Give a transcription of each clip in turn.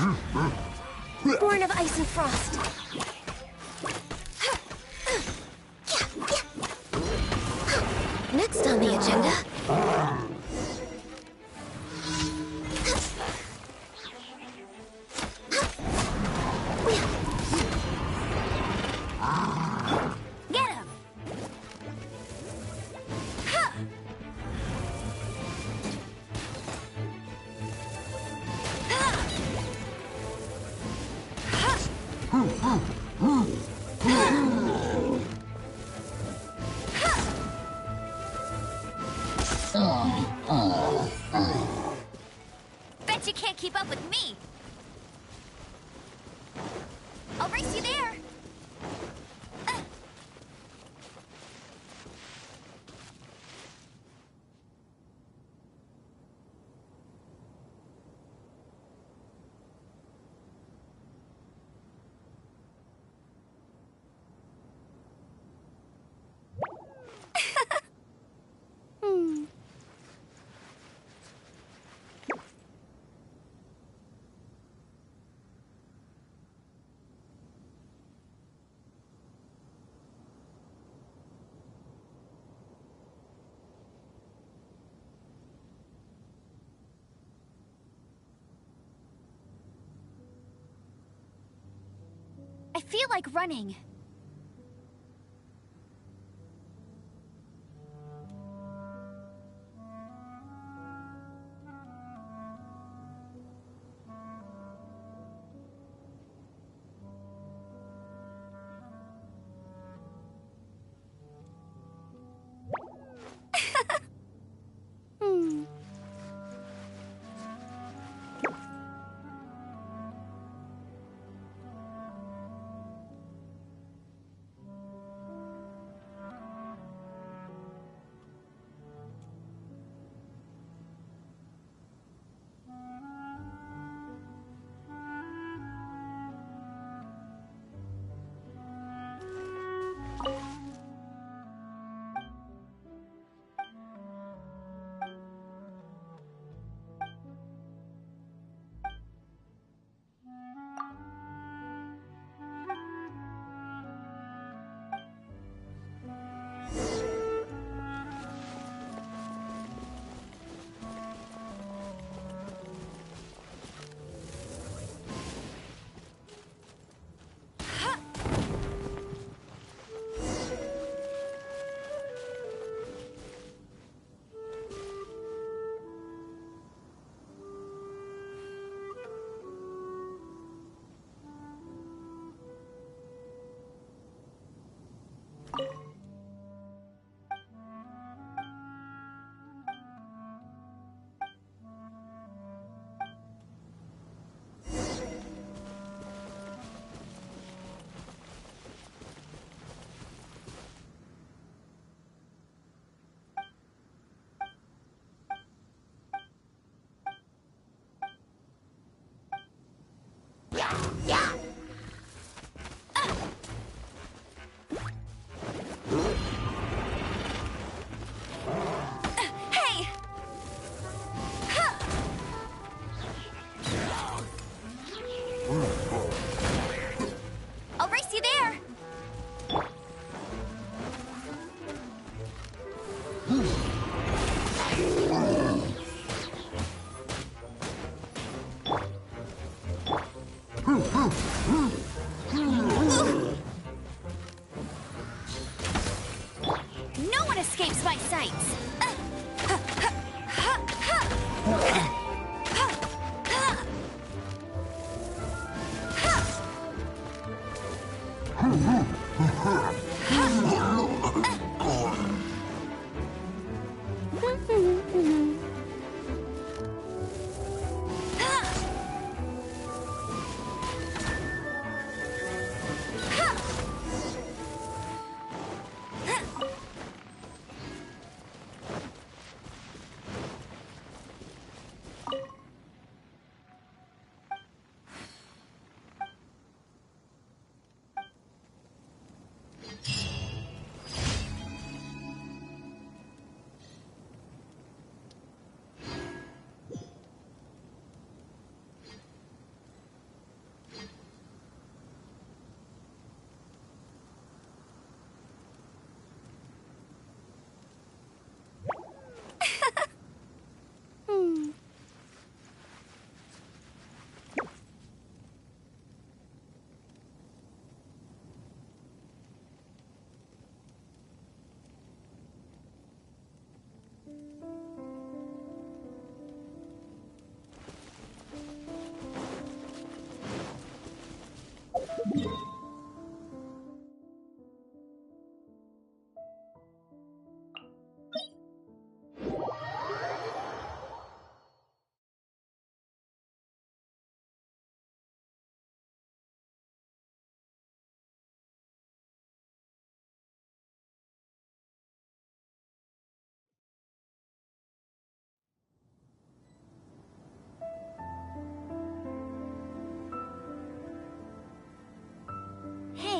Born of ice and frost. Next on the agenda. Get him! Bet you can't keep up with me. I'll race you there. I feel like running.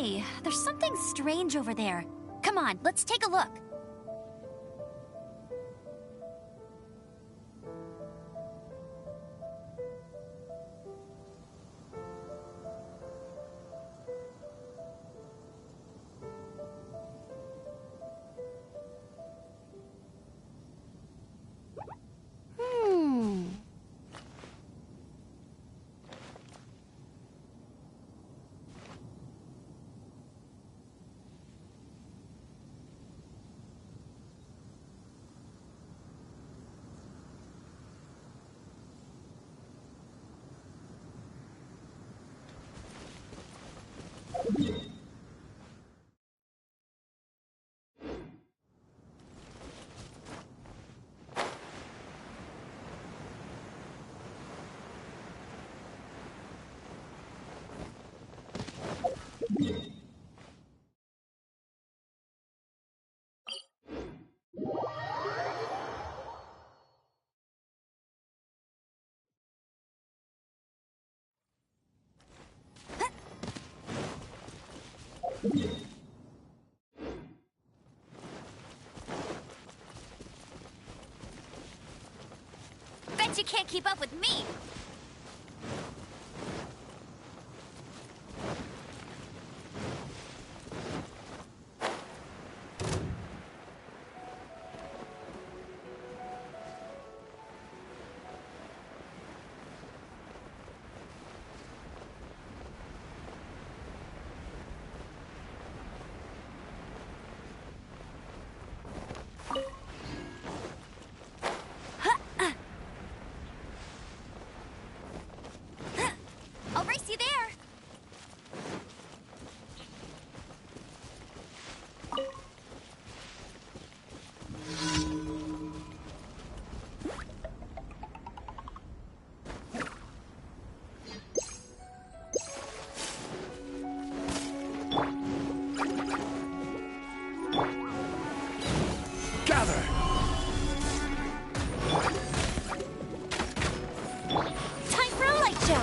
Hey, there's something strange over there. Come on, let's take a look. Bet you can't keep up with me! I'll race you there! Gather! Time for a light show!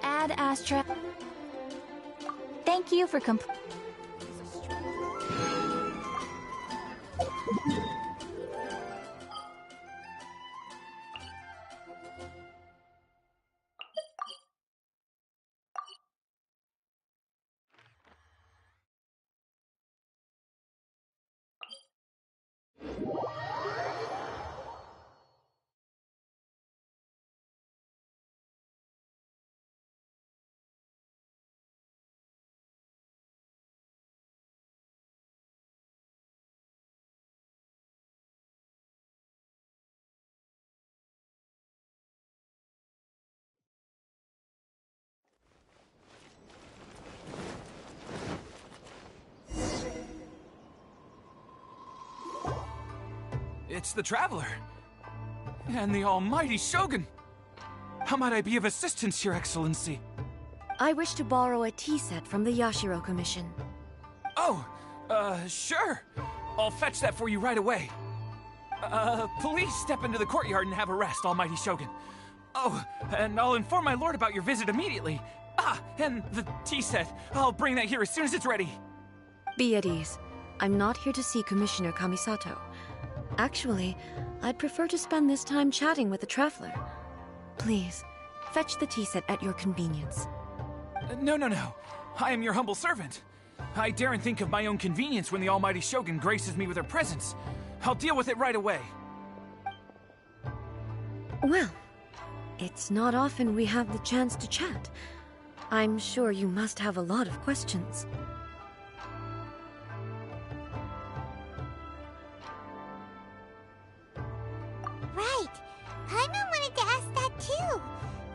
Ad Astra. Thank you for It's the Traveler! And the almighty Shogun! How might I be of assistance, Your Excellency? I wish to borrow a tea set from the Yashiro Commission. Oh, sure. I'll fetch that for you right away. Please step into the courtyard and have a rest, almighty Shogun. Oh, and I'll inform my lord about your visit immediately. Ah, and the tea set. I'll bring that here as soon as it's ready. Be at ease. I'm not here to see Commissioner Kamisato. Actually, I'd prefer to spend this time chatting with the Traveler. Please, fetch the tea set at your convenience. No. I am your humble servant. I daren't think of my own convenience when the almighty Shogun graces me with her presence. I'll deal with it right away. Well, it's not often we have the chance to chat. I'm sure you must have a lot of questions. Right. Paimon wanted to ask that too.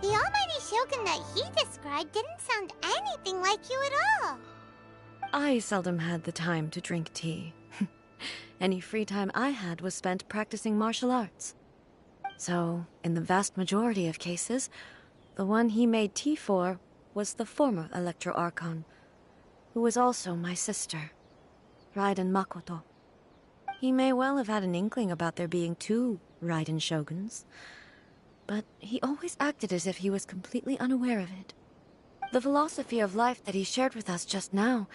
The almighty Shogun that he described didn't sound anything like you at all. I seldom had the time to drink tea. Any free time I had was spent practicing martial arts. So, in the vast majority of cases, the one he made tea for was the former Electro Archon. who was also my sister, Raiden Makoto. He may well have had an inkling about there being two Raiden Shoguns, but he always acted as if he was completely unaware of it. The philosophy of life that he shared with us just now,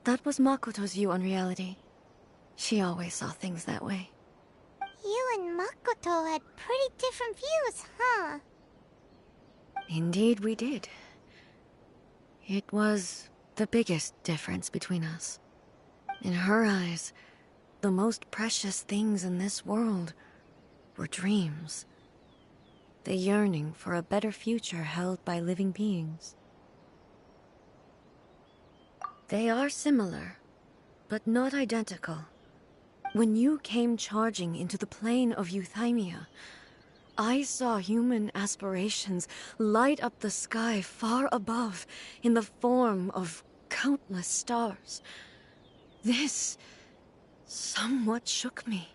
that was Makoto's view on reality. She always saw things that way. You and Makoto had pretty different views, huh? Indeed we did. It was the biggest difference between us. In her eyes, the most precious things in this world were dreams. The yearning for a better future held by living beings. They are similar, but not identical. When you came charging into the plane of Euthymia, I saw human aspirations light up the sky far above in the form of countless stars. This somewhat shook me.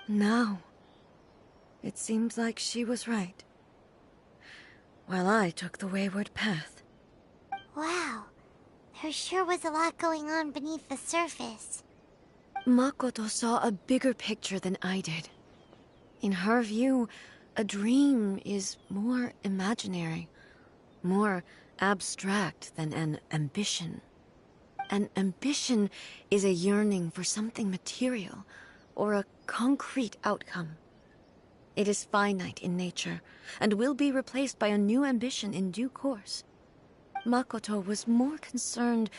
Now, it seems like she was right, while I took the wayward path. Wow, there sure was a lot going on beneath the surface. Makoto saw a bigger picture than I did. In her view, a dream is more imaginary, more abstract than an ambition. An ambition is a yearning for something material, or a concrete outcome. It is finite in nature, and will be replaced by a new ambition in due course. Makoto was more concerned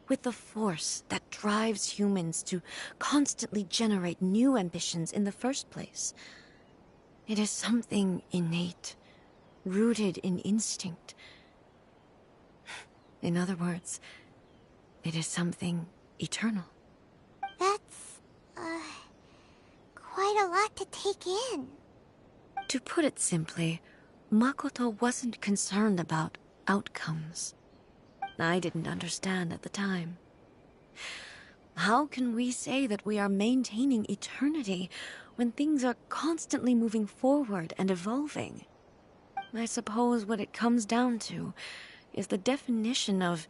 with the force that drives humans to constantly generate new ambitions in the first place. It is something innate, rooted in instinct. In other words, it is something eternal. That's, quite a lot to take in. To put it simply, Makoto wasn't concerned about outcomes. I didn't understand at the time. How can we say that we are maintaining eternity when things are constantly moving forward and evolving? I suppose what it comes down to is the definition of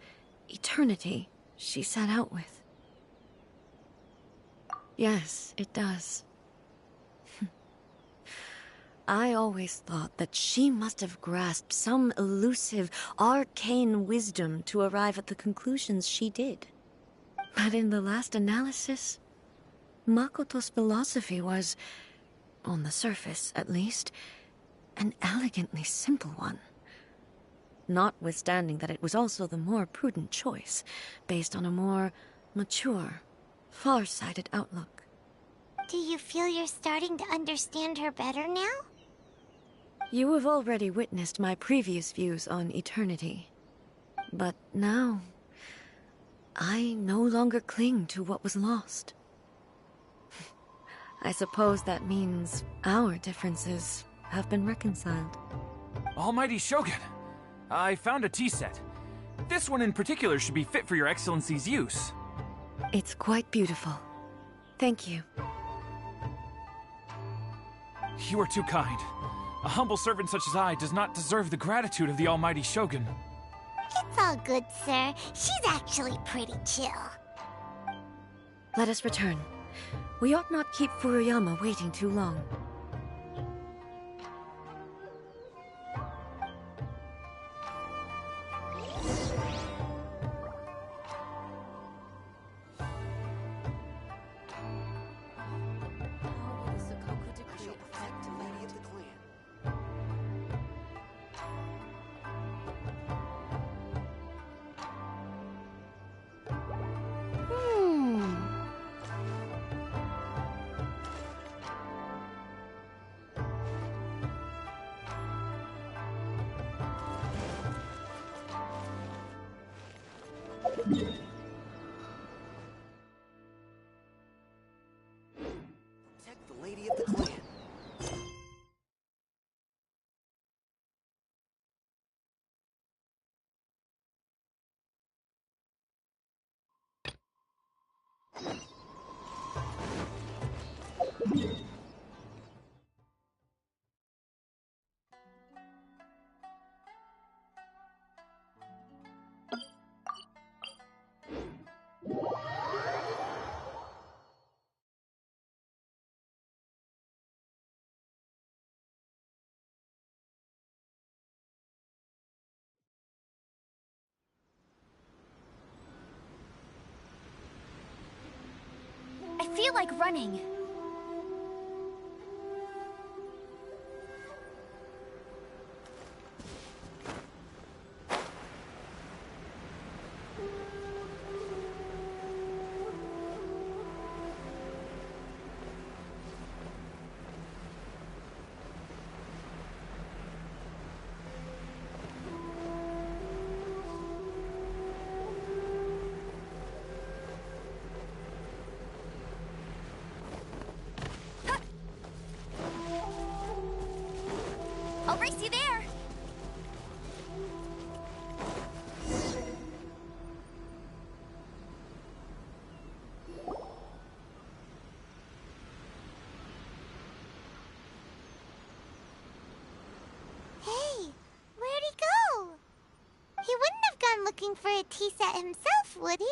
eternity she set out with. Yes, it does. I always thought that she must have grasped some elusive, arcane wisdom to arrive at the conclusions she did. But in the last analysis, Makoto's philosophy was, on the surface at least, an elegantly simple one. Notwithstanding that it was also the more prudent choice, based on a more mature, far-sighted outlook. Do you feel you're starting to understand her better now? You have already witnessed my previous views on eternity. But now, I no longer cling to what was lost. I suppose that means our differences have been reconciled. Almighty Shogun, I found a tea set. This one in particular should be fit for your Excellency's use. It's quite beautiful. Thank you. You are too kind. A humble servant such as I does not deserve the gratitude of the Almighty Shogun. It's all good, sir. She's actually pretty chill. Let us return. We ought not keep Furuyama waiting too long. feel like running. I'll race you there! Hey, where'd he go? He wouldn't have gone looking for a tea set himself, would he?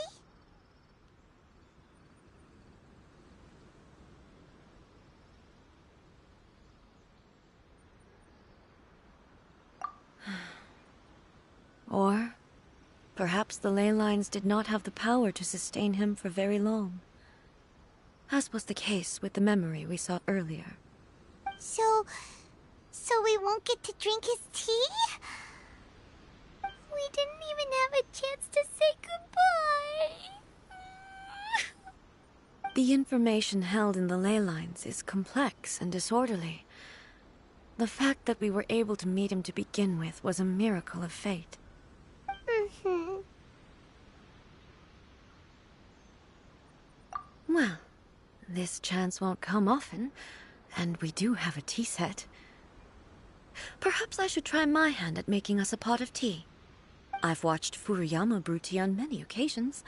Or perhaps the ley lines did not have the power to sustain him for very long, as was the case with the memory we saw earlier. So we won't get to drink his tea? We didn't even have a chance to say goodbye. The information held in the ley lines is complex and disorderly. The fact that we were able to meet him to begin with was a miracle of fate. Well, this chance won't come often, and we do have a tea set. Perhaps I should try my hand at making us a pot of tea. I've watched Furuyama brew tea on many occasions.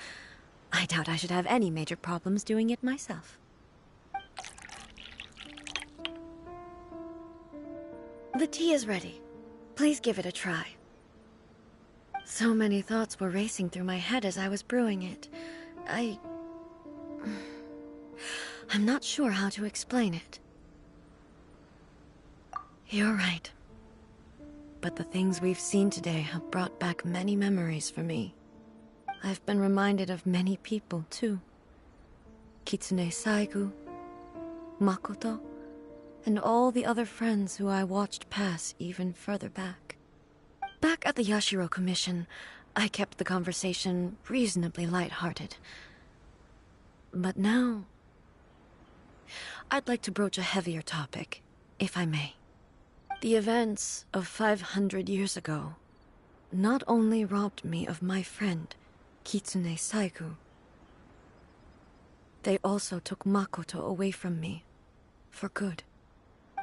I doubt I should have any major problems doing it myself. The tea is ready. Please give it a try. So many thoughts were racing through my head as I was brewing it. I'm not sure how to explain it. You're right. But the things we've seen today have brought back many memories for me. I've been reminded of many people, too. Kitsune Saigu, Makoto, and all the other friends who I watched pass even further back. Back at the Yashiro Commission, I kept the conversation reasonably lighthearted. But now, I'd like to broach a heavier topic, if I may. The events of 500 years ago not only robbed me of my friend, Kitsune Saigu, they also took Makoto away from me, for good.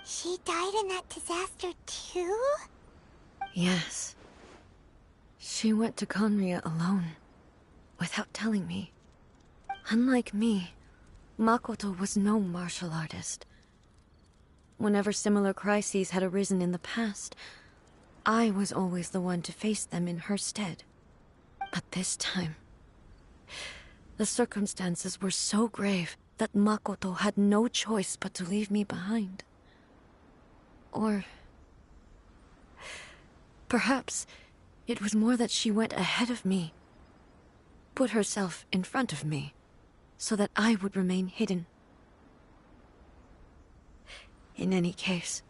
She died in that disaster too? Yes. She went to Conria alone, without telling me. Unlike me, Makoto was no martial artist. Whenever similar crises had arisen in the past, I was always the one to face them in her stead. But this time, the circumstances were so grave that Makoto had no choice but to leave me behind. Or perhaps it was more that she went ahead of me, put herself in front of me, so that I would remain hidden. In any case,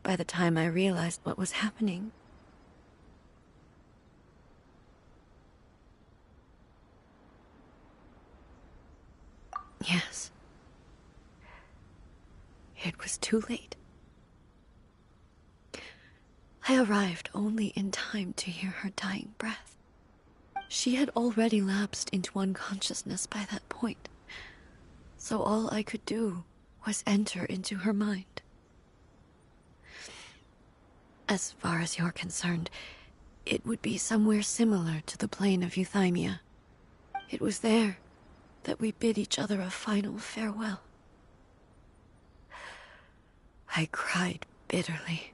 by the time I realized what was happening, yes, it was too late. I arrived only in time to hear her dying breath. She had already lapsed into unconsciousness by that point, so all I could do was enter into her mind. As far as you're concerned, it would be somewhere similar to the plane of Euthymia. It was there that we bid each other a final farewell. I cried bitterly.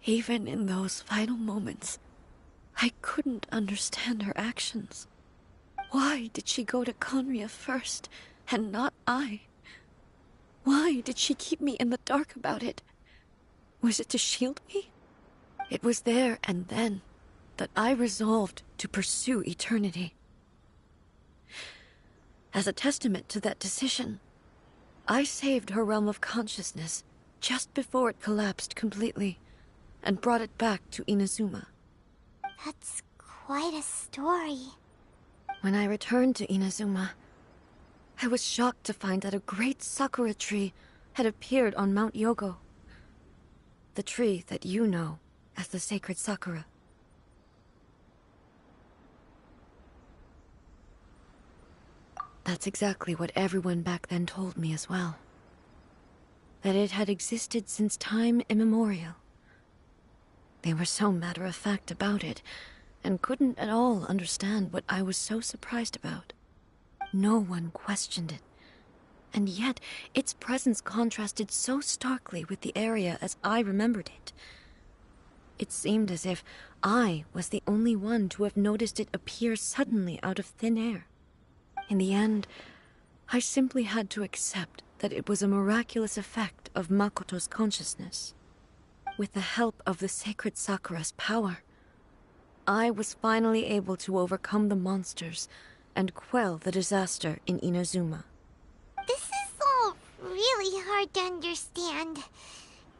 Even in those final moments, I couldn't understand her actions. Why did she go to Conria first, and not I? Why did she keep me in the dark about it? Was it to shield me? It was there and then that I resolved to pursue eternity. As a testament to that decision, I saved her realm of consciousness just before it collapsed completely, and brought it back to Inazuma. That's quite a story. When I returned to Inazuma, I was shocked to find that a great sakura tree had appeared on Mount Yogo. The tree that you know as the sacred sakura. That's exactly what everyone back then told me as well. That it had existed since time immemorial. They were so matter-of-fact about it, and couldn't at all understand what I was so surprised about. No one questioned it. And yet, its presence contrasted so starkly with the area as I remembered it. It seemed as if I was the only one to have noticed it appear suddenly out of thin air. In the end, I simply had to accept that it was a miraculous effect of Makoto's consciousness. With the help of the sacred Sakura's power, I was finally able to overcome the monsters and quell the disaster in Inazuma. This is all really hard to understand.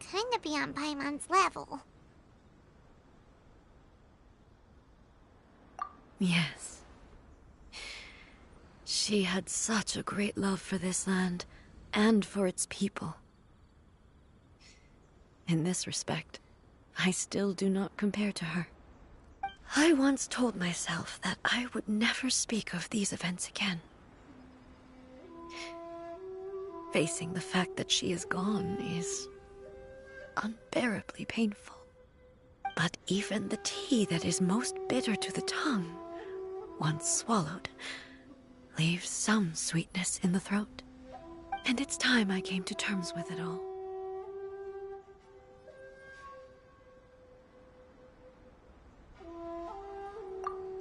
Kinda beyond Paimon's level. Yes. She had such a great love for this land, and for its people. In this respect, I still do not compare to her. I once told myself that I would never speak of these events again. Facing the fact that she is gone is unbearably painful. But even the tea that is most bitter to the tongue, once swallowed, leaves some sweetness in the throat. And it's time I came to terms with it all.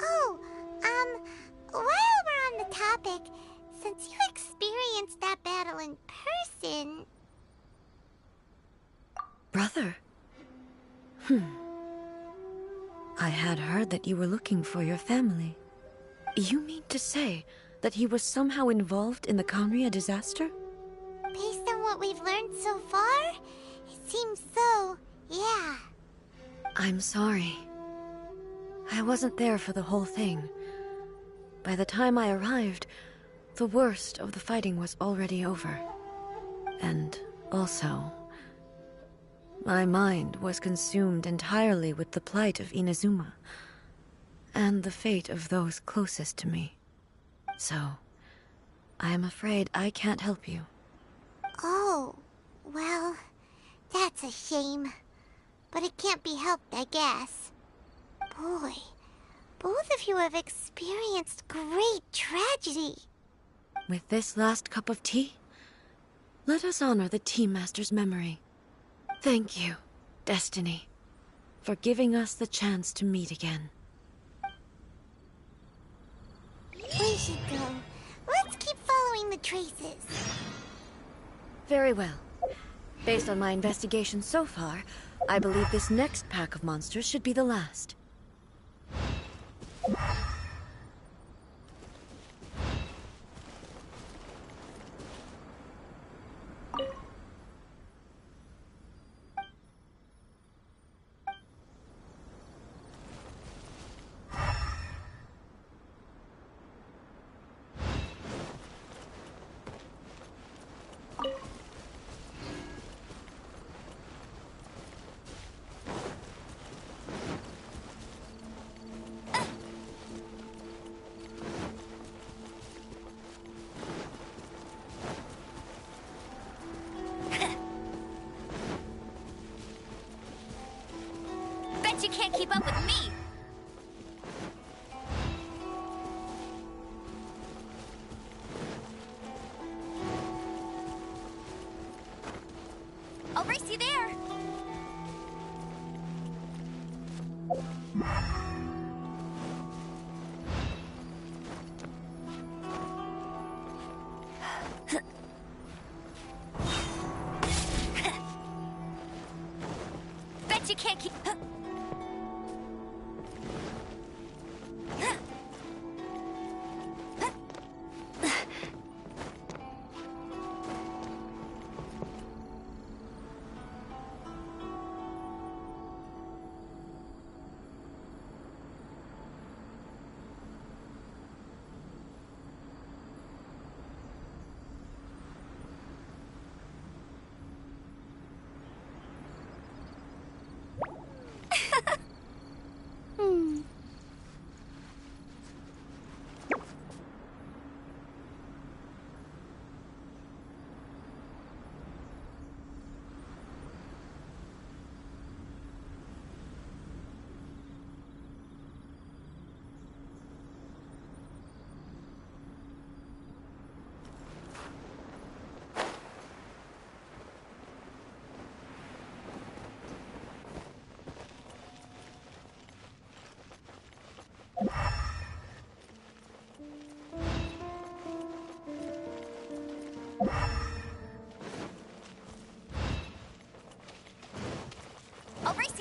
Oh, while we're on the topic, since you experienced that battle in person... Brother? I had heard that you were looking for your family. You mean to say that he was somehow involved in the Kanria disaster? Based on what we've learned so far, it seems so, yeah. I'm sorry. I wasn't there for the whole thing. By the time I arrived, the worst of the fighting was already over. And also, my mind was consumed entirely with the plight of Inazuma, and the fate of those closest to me. So, I am afraid I can't help you. Oh, well, that's a shame. But it can't be helped, I guess. Boy, both of you have experienced great tragedy. With this last cup of tea, let us honor the Tea Master's memory. Thank you, Destiny, for giving us the chance to meet again. We should go. Let's keep following the traces. Very well. Based on my investigation so far, I believe this next pack of monsters should be the last. You can't keep up with me! I'll race you there! Bet you can't keep...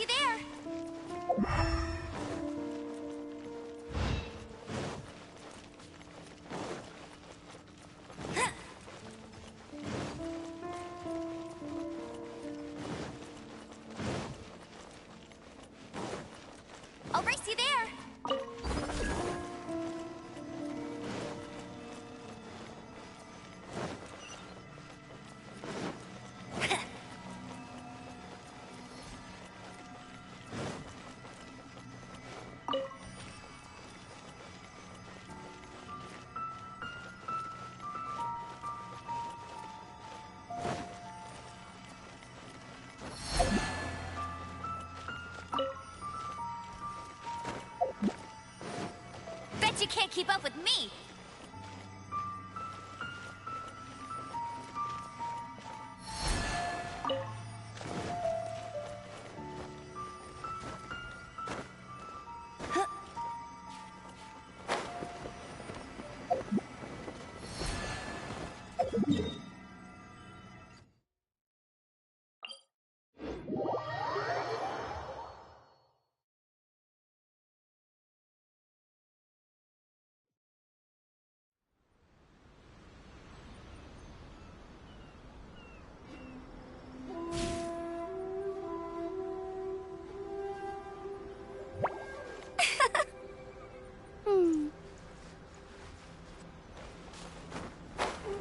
you there. I'll race you there. Bet you can't keep up with me.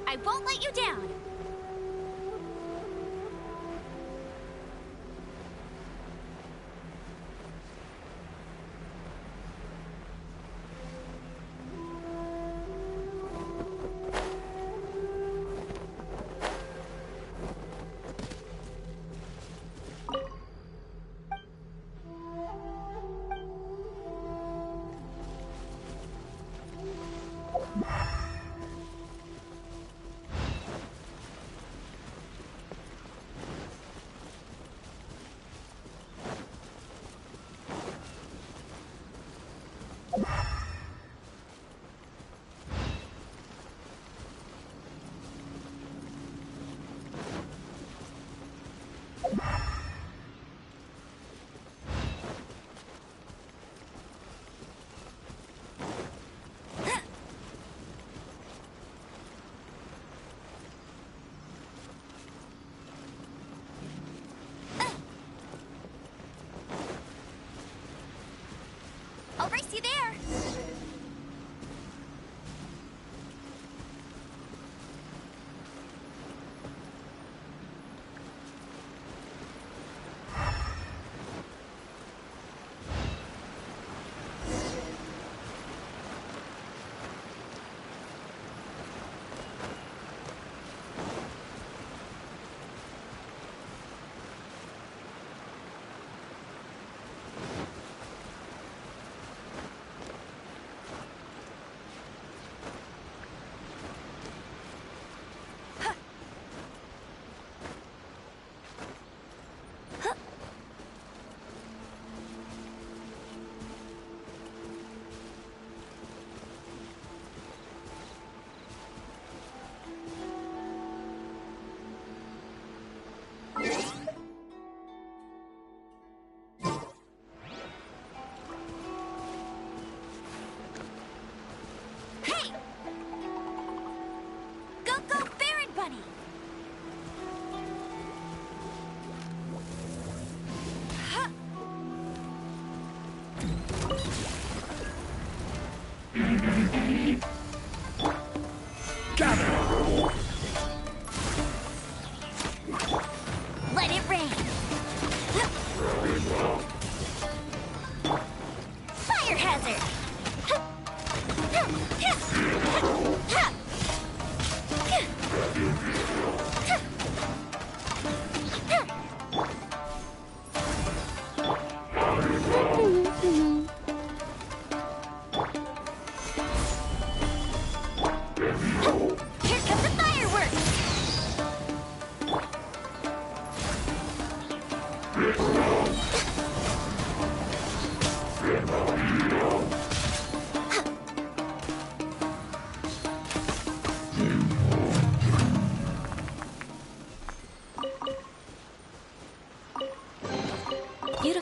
I won't let you down. I'll race you there. Hey! Go, go, Baron Bunny! Huh. Let it rain! Fire hazard!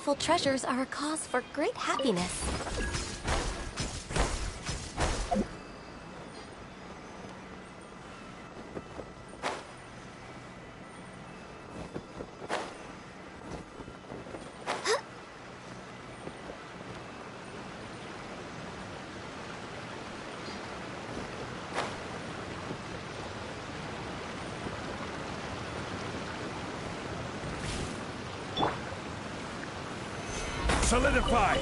beautiful treasures are a cause for great happiness. Solidify!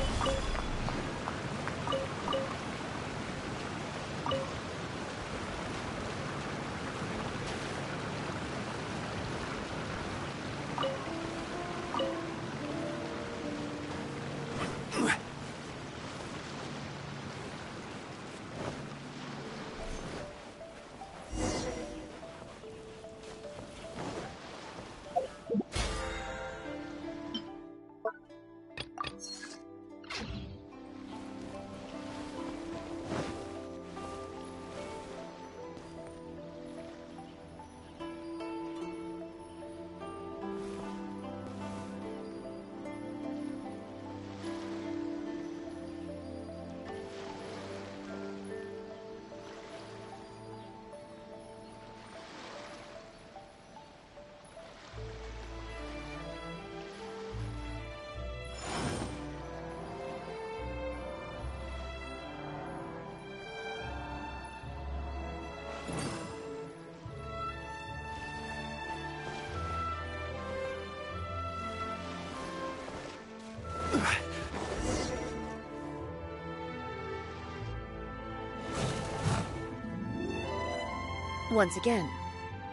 Once again,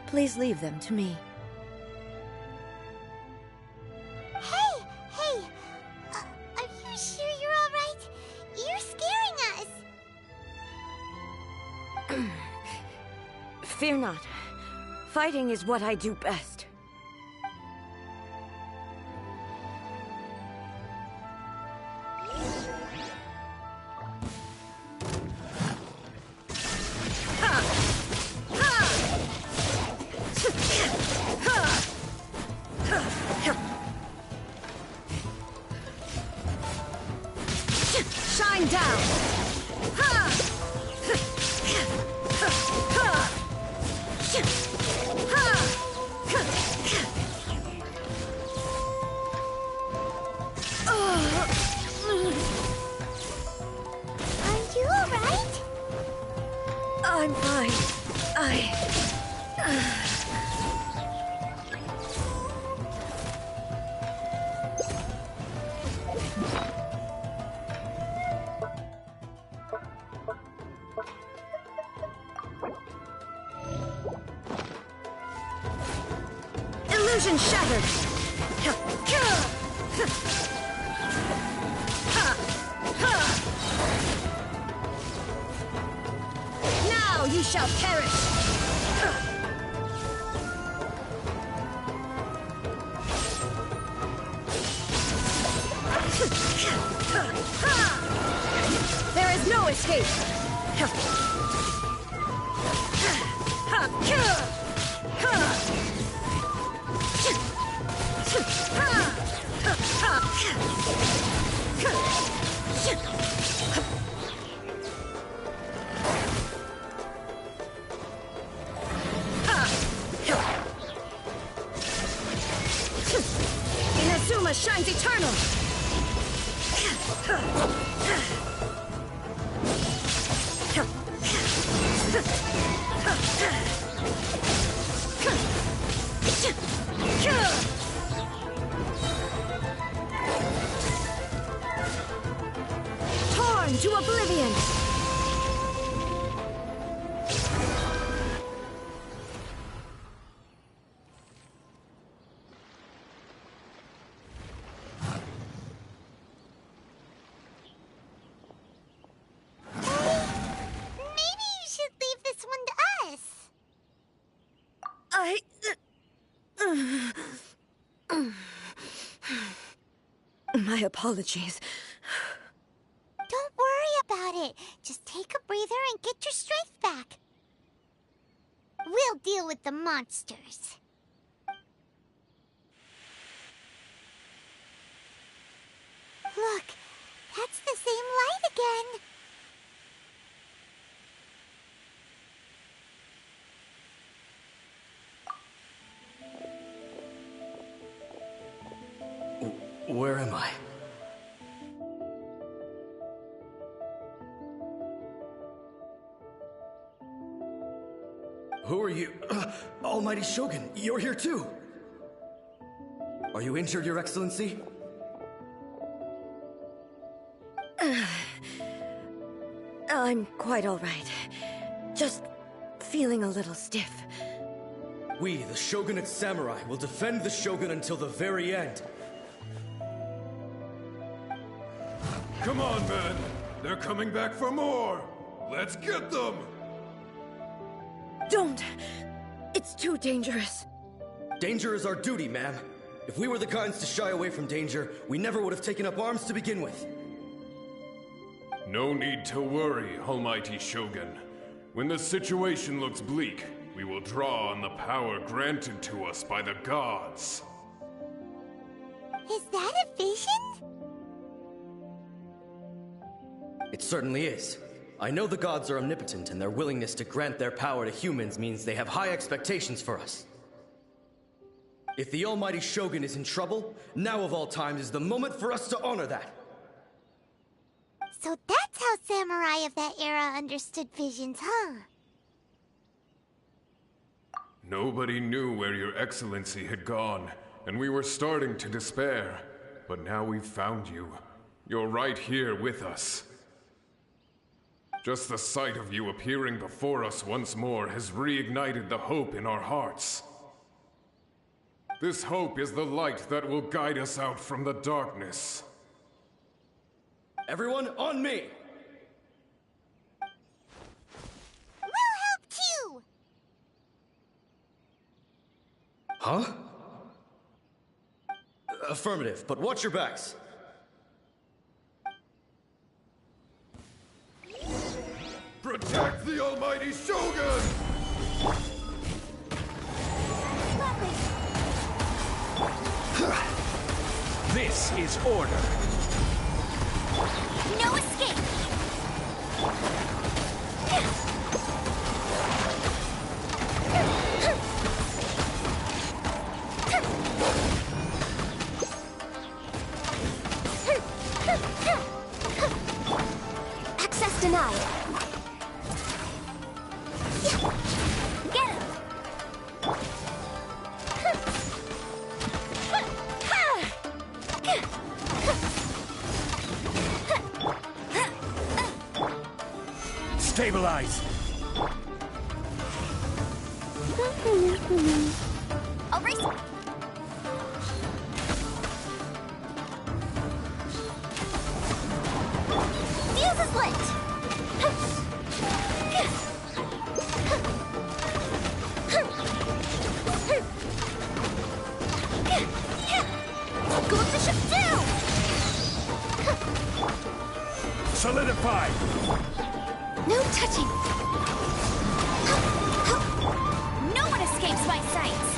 please leave them to me. Hey! Hey! Are you sure you're alright? You're scaring us! Fear not. Fighting is what I do best. Shine down! Are you alright? I'm fine. Illusion shattered! Now you shall perish! There is no escape! Inazuma shines eternal! Torn to oblivion! Maybe you should leave this one to us. My apologies. Don't worry about it. Just take a breather and get your strength back. We'll deal with the monsters. Look, that's the same light again. Where am I? Who are you? Almighty Shogun, you're here too! Are you injured, Your Excellency? I'm quite all right. Just feeling a little stiff. We, the Shogunate Samurai, will defend the Shogun until the very end. Come on, men! They're coming back for more! Let's get them! Don't! It's too dangerous. Danger is our duty, ma'am. If we were the kinds to shy away from danger, we never would have taken up arms to begin with. No need to worry, Almighty Shogun. When the situation looks bleak, we will draw on the power granted to us by the gods. Is that a vision? It certainly is. I know the gods are omnipotent, and their willingness to grant their power to humans means they have high expectations for us. If the Almighty Shogun is in trouble, now of all times is the moment for us to honor that. So that's how samurai of that era understood visions, huh? Nobody knew where Your Excellency had gone, and we were starting to despair. But now we've found you. You're right here with us. Just the sight of you appearing before us once more has reignited the hope in our hearts. This hope is the light that will guide us out from the darkness. Everyone, on me! We'll help too! Huh? Affirmative, but watch your backs. Protect the Almighty Shogun! This is order. No escape! Access denied. Get him! Stabilize! I'll race. Fuse is lit! Go to ship down! Solidify! No touching! No one escapes my sights!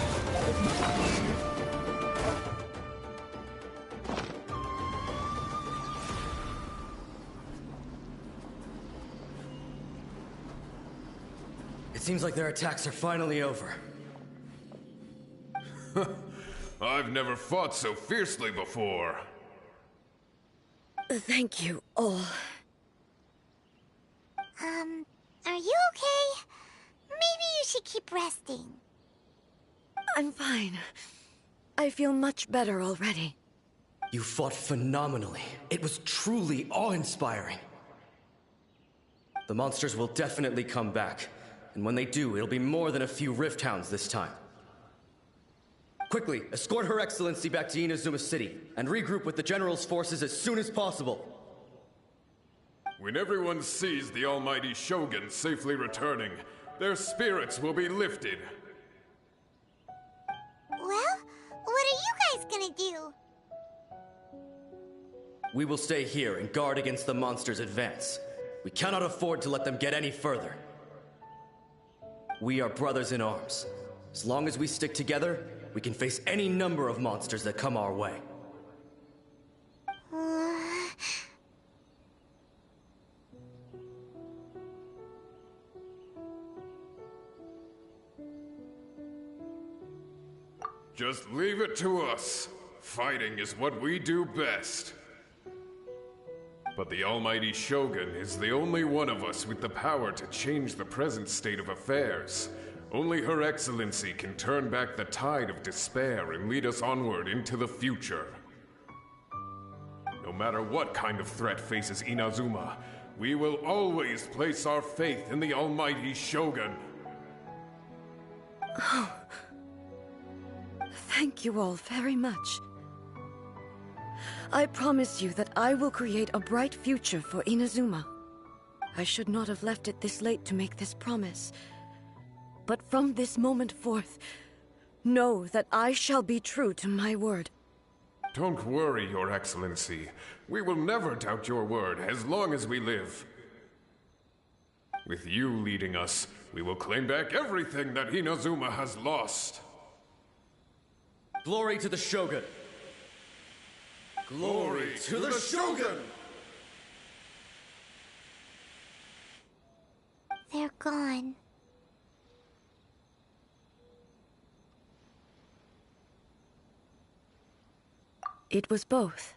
It seems like their attacks are finally over. I've never fought so fiercely before. Thank you all. Are you okay? Maybe you should keep resting. I'm fine. I feel much better already. You fought phenomenally. It was truly awe-inspiring. The monsters will definitely come back. And when they do, it'll be more than a few Rift Hounds this time. Quickly, escort Her Excellency back to Inazuma City, and regroup with the General's forces as soon as possible. When everyone sees the Almighty Shogun safely returning, their spirits will be lifted. Well, what are you guys gonna do? We will stay here and guard against the monsters' advance. We cannot afford to let them get any further. We are brothers in arms. As long as we stick together, we can face any number of monsters that come our way. Just leave it to us. Fighting is what we do best. But the almighty Shogun is the only one of us with the power to change the present state of affairs. Only Her Excellency can turn back the tide of despair and lead us onward into the future. No matter what kind of threat faces Inazuma, we will always place our faith in the almighty Shogun. Oh. Thank you all very much. I promise you that I will create a bright future for Inazuma. I should not have left it this late to make this promise. But from this moment forth, know that I shall be true to my word. Don't worry, Your Excellency. We will never doubt your word as long as we live. With you leading us, we will claim back everything that Inazuma has lost. Glory to the Shogun! Glory to the Shogun! They're gone. It was both.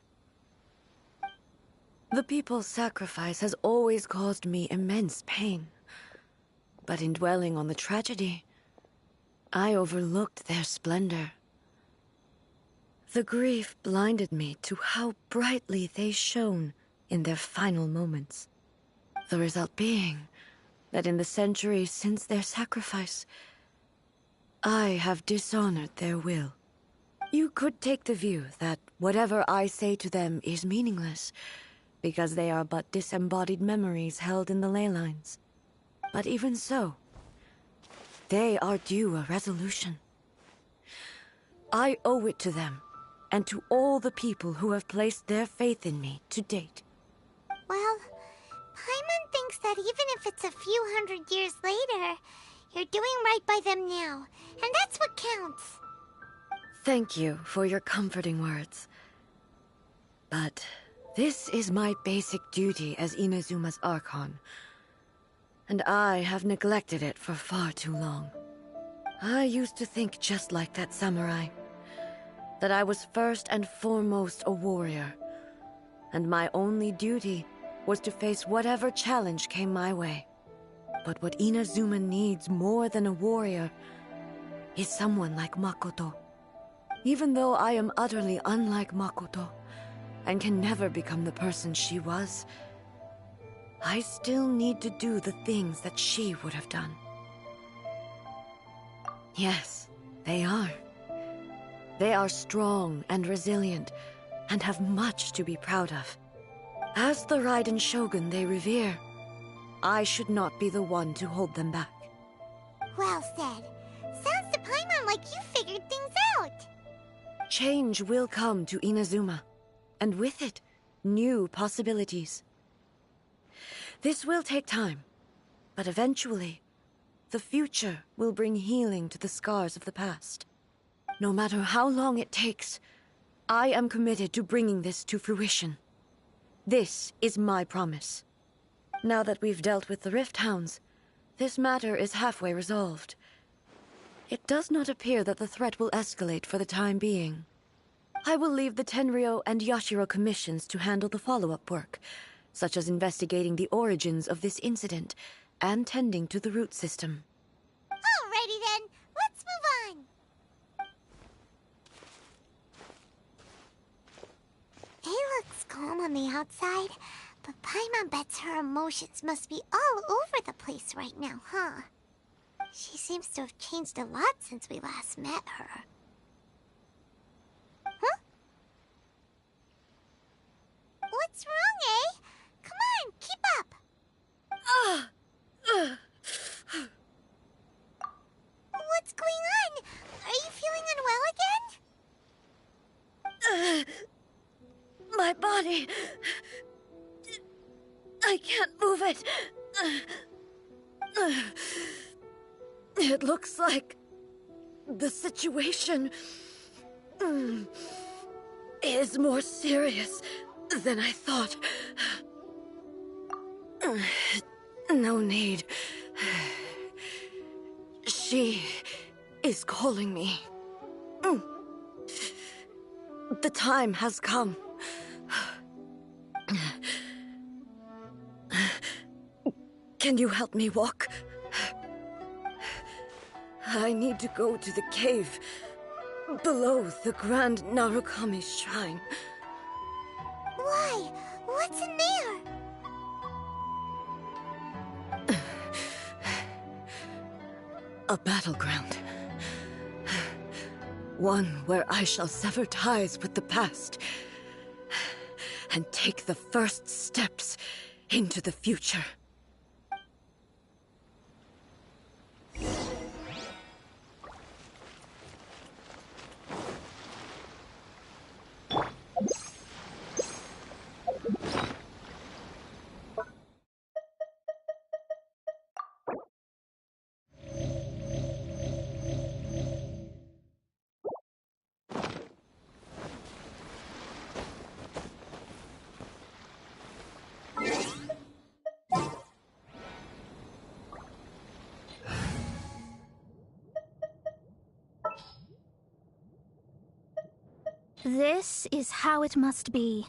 The people's sacrifice has always caused me immense pain. But in dwelling on the tragedy, I overlooked their splendor. The grief blinded me to how brightly they shone in their final moments. The result being that in the centuries since their sacrifice, I have dishonored their will. You could take the view that whatever I say to them is meaningless, because they are but disembodied memories held in the ley lines. But even so, they are due a resolution. I owe it to them, and to all the people who have placed their faith in me to date. Well, Paimon thinks that even if it's a few hundred years later, you're doing right by them now, and that's what counts. Thank you for your comforting words. But this is my basic duty as Inazuma's Archon, and I have neglected it for far too long. I used to think just like that samurai, that I was first and foremost a warrior, and my only duty was to face whatever challenge came my way. But what Inazuma needs more than a warrior is someone like Makoto. Even though I am utterly unlike Makoto, and can never become the person she was, I still need to do the things that she would have done. Yes, they are. They are strong and resilient, and have much to be proud of. As the Raiden Shogun they revere, I should not be the one to hold them back. Well said. Sounds to Paimon like you figured things out. Change will come to Inazuma, and with it, new possibilities. This will take time, but eventually, the future will bring healing to the scars of the past. No matter how long it takes, I am committed to bringing this to fruition. This is my promise. Now that we've dealt with the Rift Hounds, this matter is halfway resolved. It does not appear that the threat will escalate for the time being. I will leave the Tenryo and Yashiro commissions to handle the follow-up work, such as investigating the origins of this incident and tending to the root system. Alrighty then, let's move on. It looks calm on the outside, but Paimon bets her emotions must be all over the place right now, huh? She seems to have changed a lot since we last met her. Huh? What's wrong, eh? Come on, keep up! What's going on? Are you feeling unwell again? My body... I can't move it. It looks like the situation is more serious than I thought. No need. She is calling me. The time has come. Can you help me walk? I need to go to the cave below the Grand Narukami Shrine. Why? What's in there? A battleground. One where I shall sever ties with the past and take the first steps into the future. This is how it must be.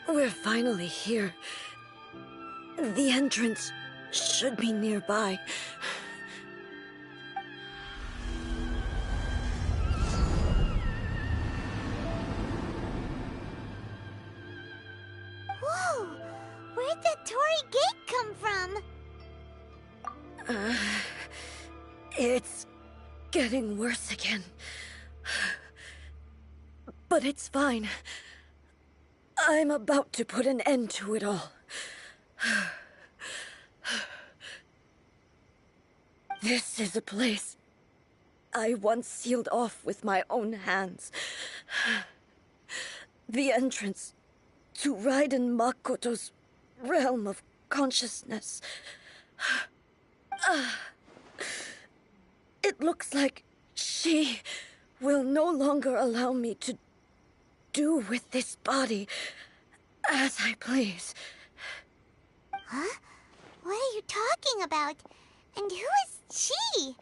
We're finally here. The entrance should be nearby. Whoa! Where'd that Torii gate come from? It's getting worse again. But it's fine. I'm about to put an end to it all. This is a place I once sealed off with my own hands. The entrance to Raiden Makoto's realm of consciousness. It looks like she will no longer allow me to do with this body as I please. Huh? What are you talking about? And who is she?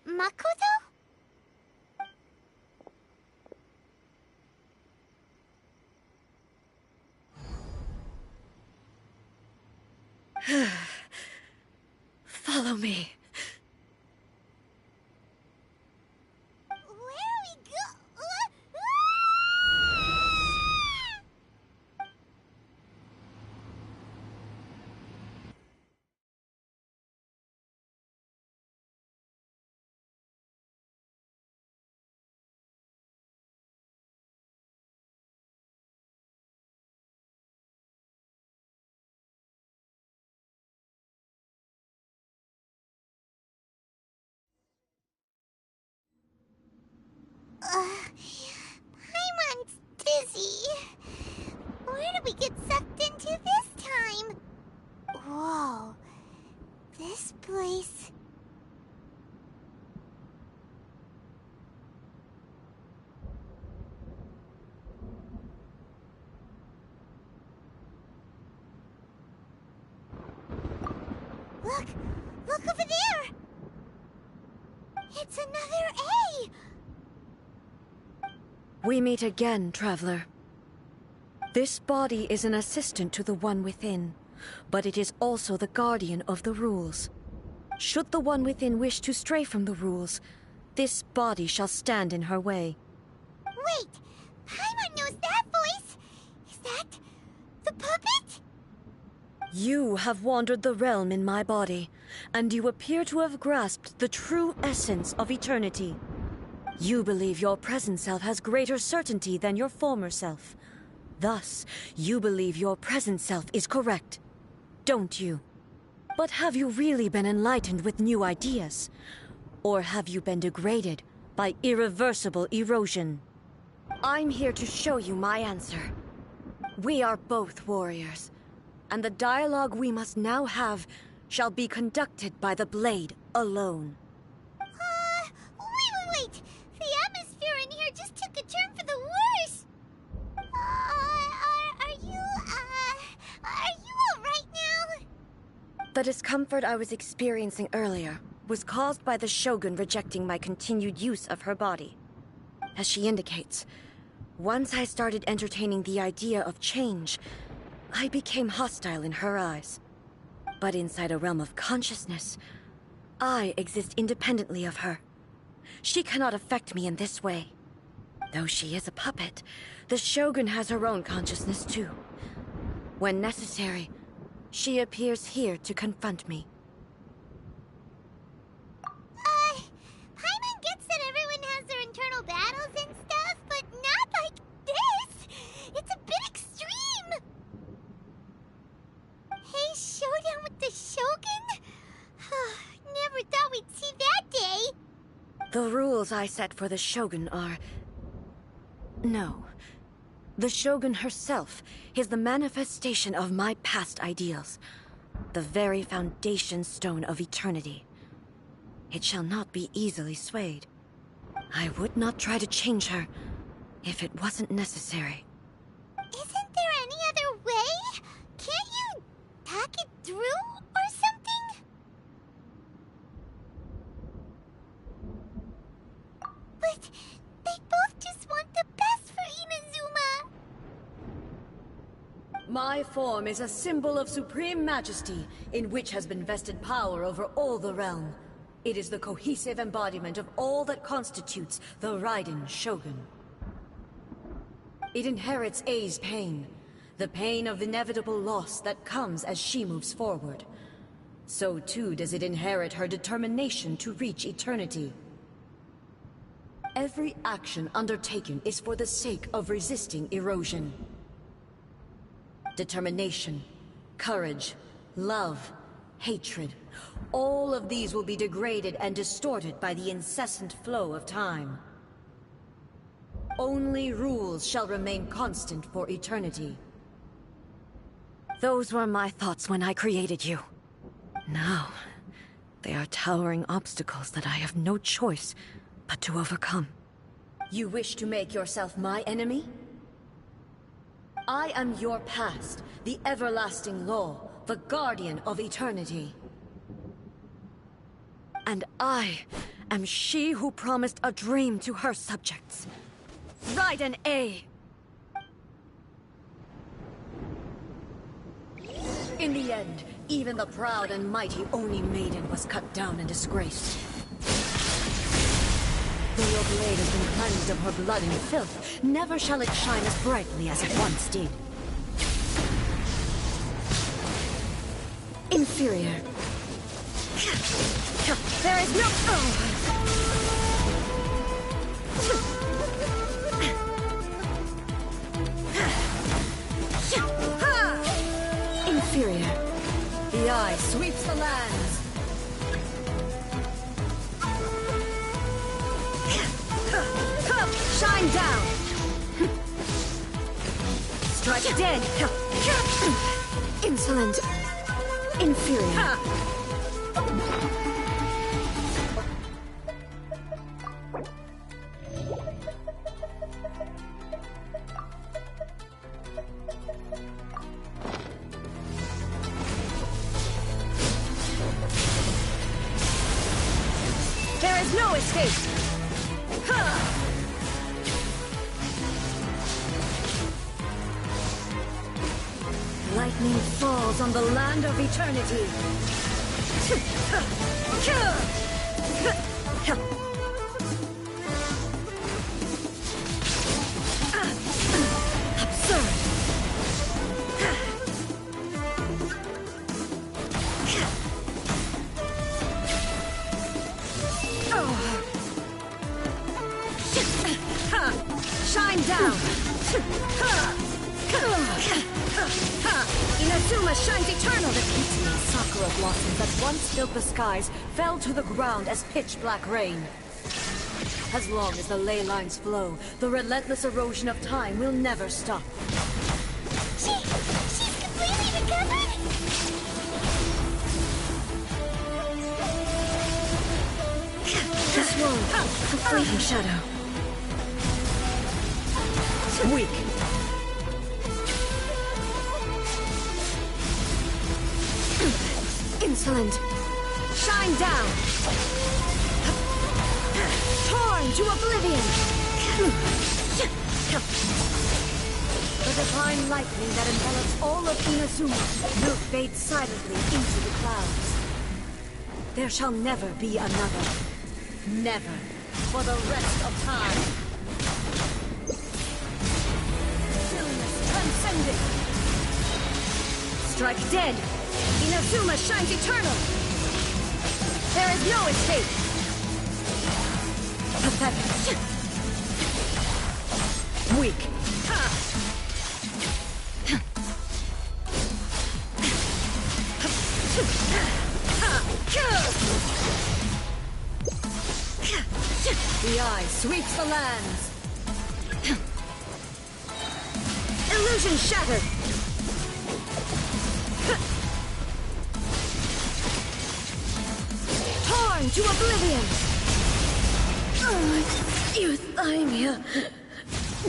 Makoto? Follow me. Where are we go? Paimon's dizzy. Where did we get sucked into this time? Whoa. This place... Look! Look over there! It's another A! We meet again, traveler. This body is an assistant to the One Within, but it is also the guardian of the rules. Should the One Within wish to stray from the rules, this body shall stand in her way. Wait! Paimon knows that voice! Is that the puppet? You have wandered the realm in my body, and you appear to have grasped the true essence of eternity. You believe your present self has greater certainty than your former self. Thus, you believe your present self is correct, don't you? But have you really been enlightened with new ideas? Or have you been degraded by irreversible erosion? I'm here to show you my answer. We are both warriors, and the dialogue we must now have shall be conducted by the blade alone. Wait! The atmosphere in here just took a turn for the worse! Are you alright now? The discomfort I was experiencing earlier was caused by the Shogun rejecting my continued use of her body. As she indicates, once I started entertaining the idea of change, I became hostile in her eyes. But inside a realm of consciousness, I exist independently of her. She cannot affect me in this way. Though she is a puppet, the Shogun has her own consciousness too. When necessary, she appears here to confront me. Paimon gets that everyone has their internal battles and stuff, but not like this! It's a bit extreme! Hey, showdown with the Shogun? Never thought we'd see that day! The rules I set for the Shogun are... No. The Shogun herself is the manifestation of my past ideals. The very foundation stone of eternity. It shall not be easily swayed. I would not try to change her if it wasn't necessary. Isn't there any other way? Can't you talk it through or something? But they both just want the best for Inazuma. My form is a symbol of supreme majesty, in which has been vested power over all the realm. It is the cohesive embodiment of all that constitutes the Raiden Shogun. It inherits A's pain, the pain of inevitable loss that comes as she moves forward. So too does it inherit her determination to reach eternity. Every action undertaken is for the sake of resisting erosion. Determination, courage, love, hatred, all of these will be degraded and distorted by the incessant flow of time. Only rules shall remain constant for eternity. Those were my thoughts when I created you. Now, they are towering obstacles that I have no choice but to overcome. You wish to make yourself my enemy? I am your past, the everlasting law, the guardian of eternity. And I am she who promised a dream to her subjects. Raiden A. In the end, even the proud and mighty Oni Maiden was cut down and disgraced. Though your blade has been cleansed of her blood and filth, never shall it shine as brightly as it once did. Inferior. There is no... Inferior. The eye sweeps the lands. Shine down. Strike dead. Insolent. Inferior. is no escape! Ha! Lightning falls on the land of eternity. Absurd. Shine down. Inazuma shines eternal. The fleeting sakura blossoms that once filled the skies fell to the ground as pitch-black rain. As long as the ley lines flow, the relentless erosion of time will never stop. She's completely recovered? Just one, a fleeting shadow. Weak. Insolent. Shine down. Torn to oblivion. The divine lightning that envelops all of Inazuma will fade silently into the clouds. There shall never be another. Never. For the rest of time. Stillness transcendent. Strike dead. Inazuma shines eternal! There is no escape! Pathetic. Weak. The eye sweeps the lands. Illusion shattered! To oblivion! Euthymia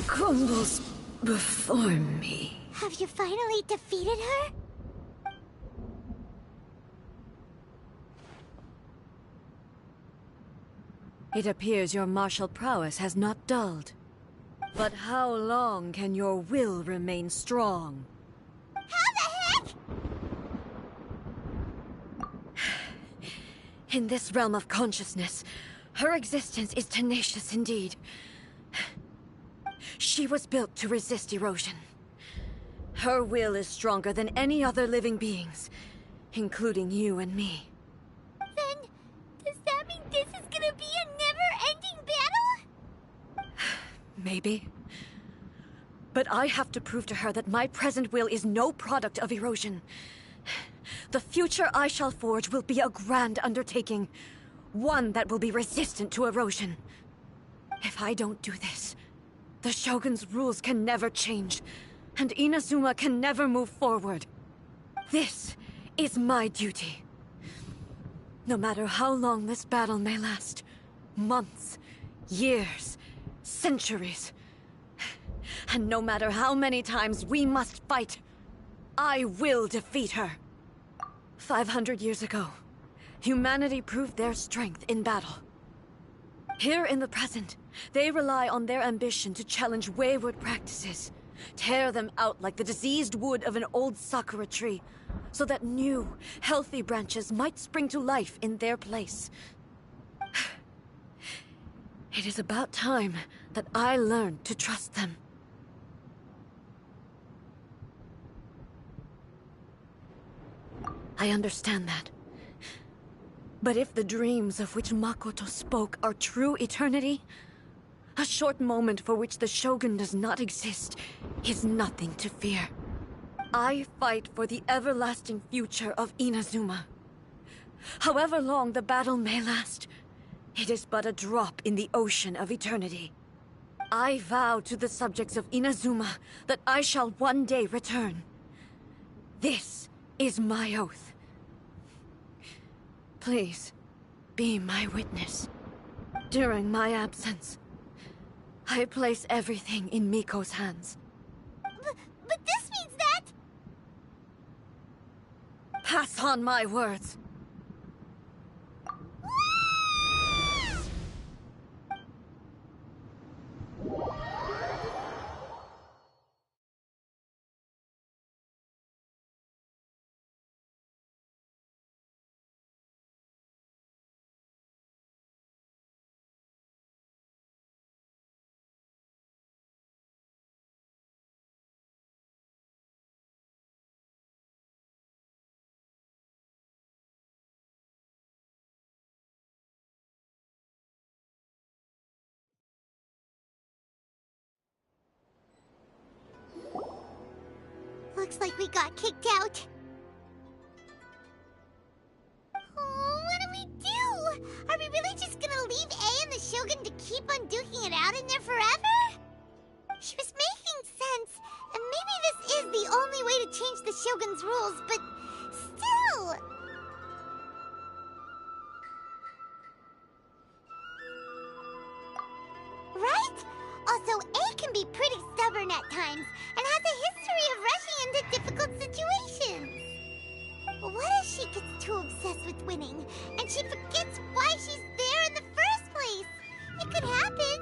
crumbles before me. Have you finally defeated her? It appears your martial prowess has not dulled. But how long can your will remain strong? How the heck? In this realm of consciousness, her existence is tenacious indeed. She was built to resist erosion. Her will is stronger than any other living beings, including you and me. Then, does that mean this is gonna be a never-ending battle? Maybe. But I have to prove to her that my present will is no product of erosion. The future I shall forge will be a grand undertaking. One that will be resistant to erosion. If I don't do this, the Shogun's rules can never change, and Inazuma can never move forward. This is my duty. No matter how long this battle may last, months, years, centuries, and no matter how many times we must fight, I will defeat her. 500 years ago, humanity proved their strength in battle. Here in the present, they rely on their ambition to challenge wayward practices, tear them out like the diseased wood of an old sakura tree, so that new, healthy branches might spring to life in their place. It is about time that I learned to trust them. I understand that. But if the dreams of which Makoto spoke are true eternity, a short moment for which the Shogun does not exist is nothing to fear. I fight for the everlasting future of Inazuma. However long the battle may last, it is but a drop in the ocean of eternity. I vow to the subjects of Inazuma that I shall one day return. This is my oath. Please, be my witness. During my absence, I place everything in Miko's hands. But this means that... Pass on my words. Looks like we got kicked out. Oh, what do we do? Are we really just gonna leave A and the Shogun to keep on duking it out in there forever? She was making sense, and maybe this is the only way to change the Shogun's rules, but still... Right? Also, A can be pretty stubborn at times, and has a history of rushing into difficult situations. What if she gets too obsessed with winning, and she forgets why she's there in the first place? It could happen,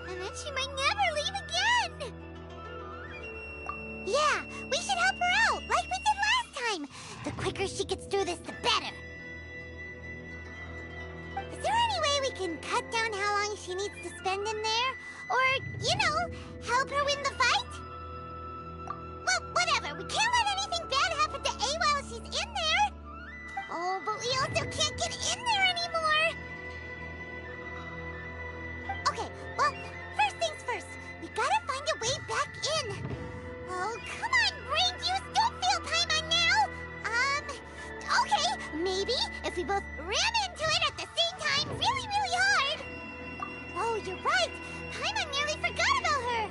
and then she might never leave again. Yeah, we should help her out, like we did last time. The quicker she gets through this, the better. Is there any way we can cut down how long she needs to spend in there? Or, you know, help her win the fight? Well, whatever. We can't let anything bad happen to A while she's in there. Oh, but we also can't get in there anymore. Okay, well, first things first. We gotta find a way back in. Oh, come on, brain juice. Don't feel Paimon now. Okay, maybe if we both ram into it at the same time really, really hard. Oh, you're right. Paimon nearly forgot about her.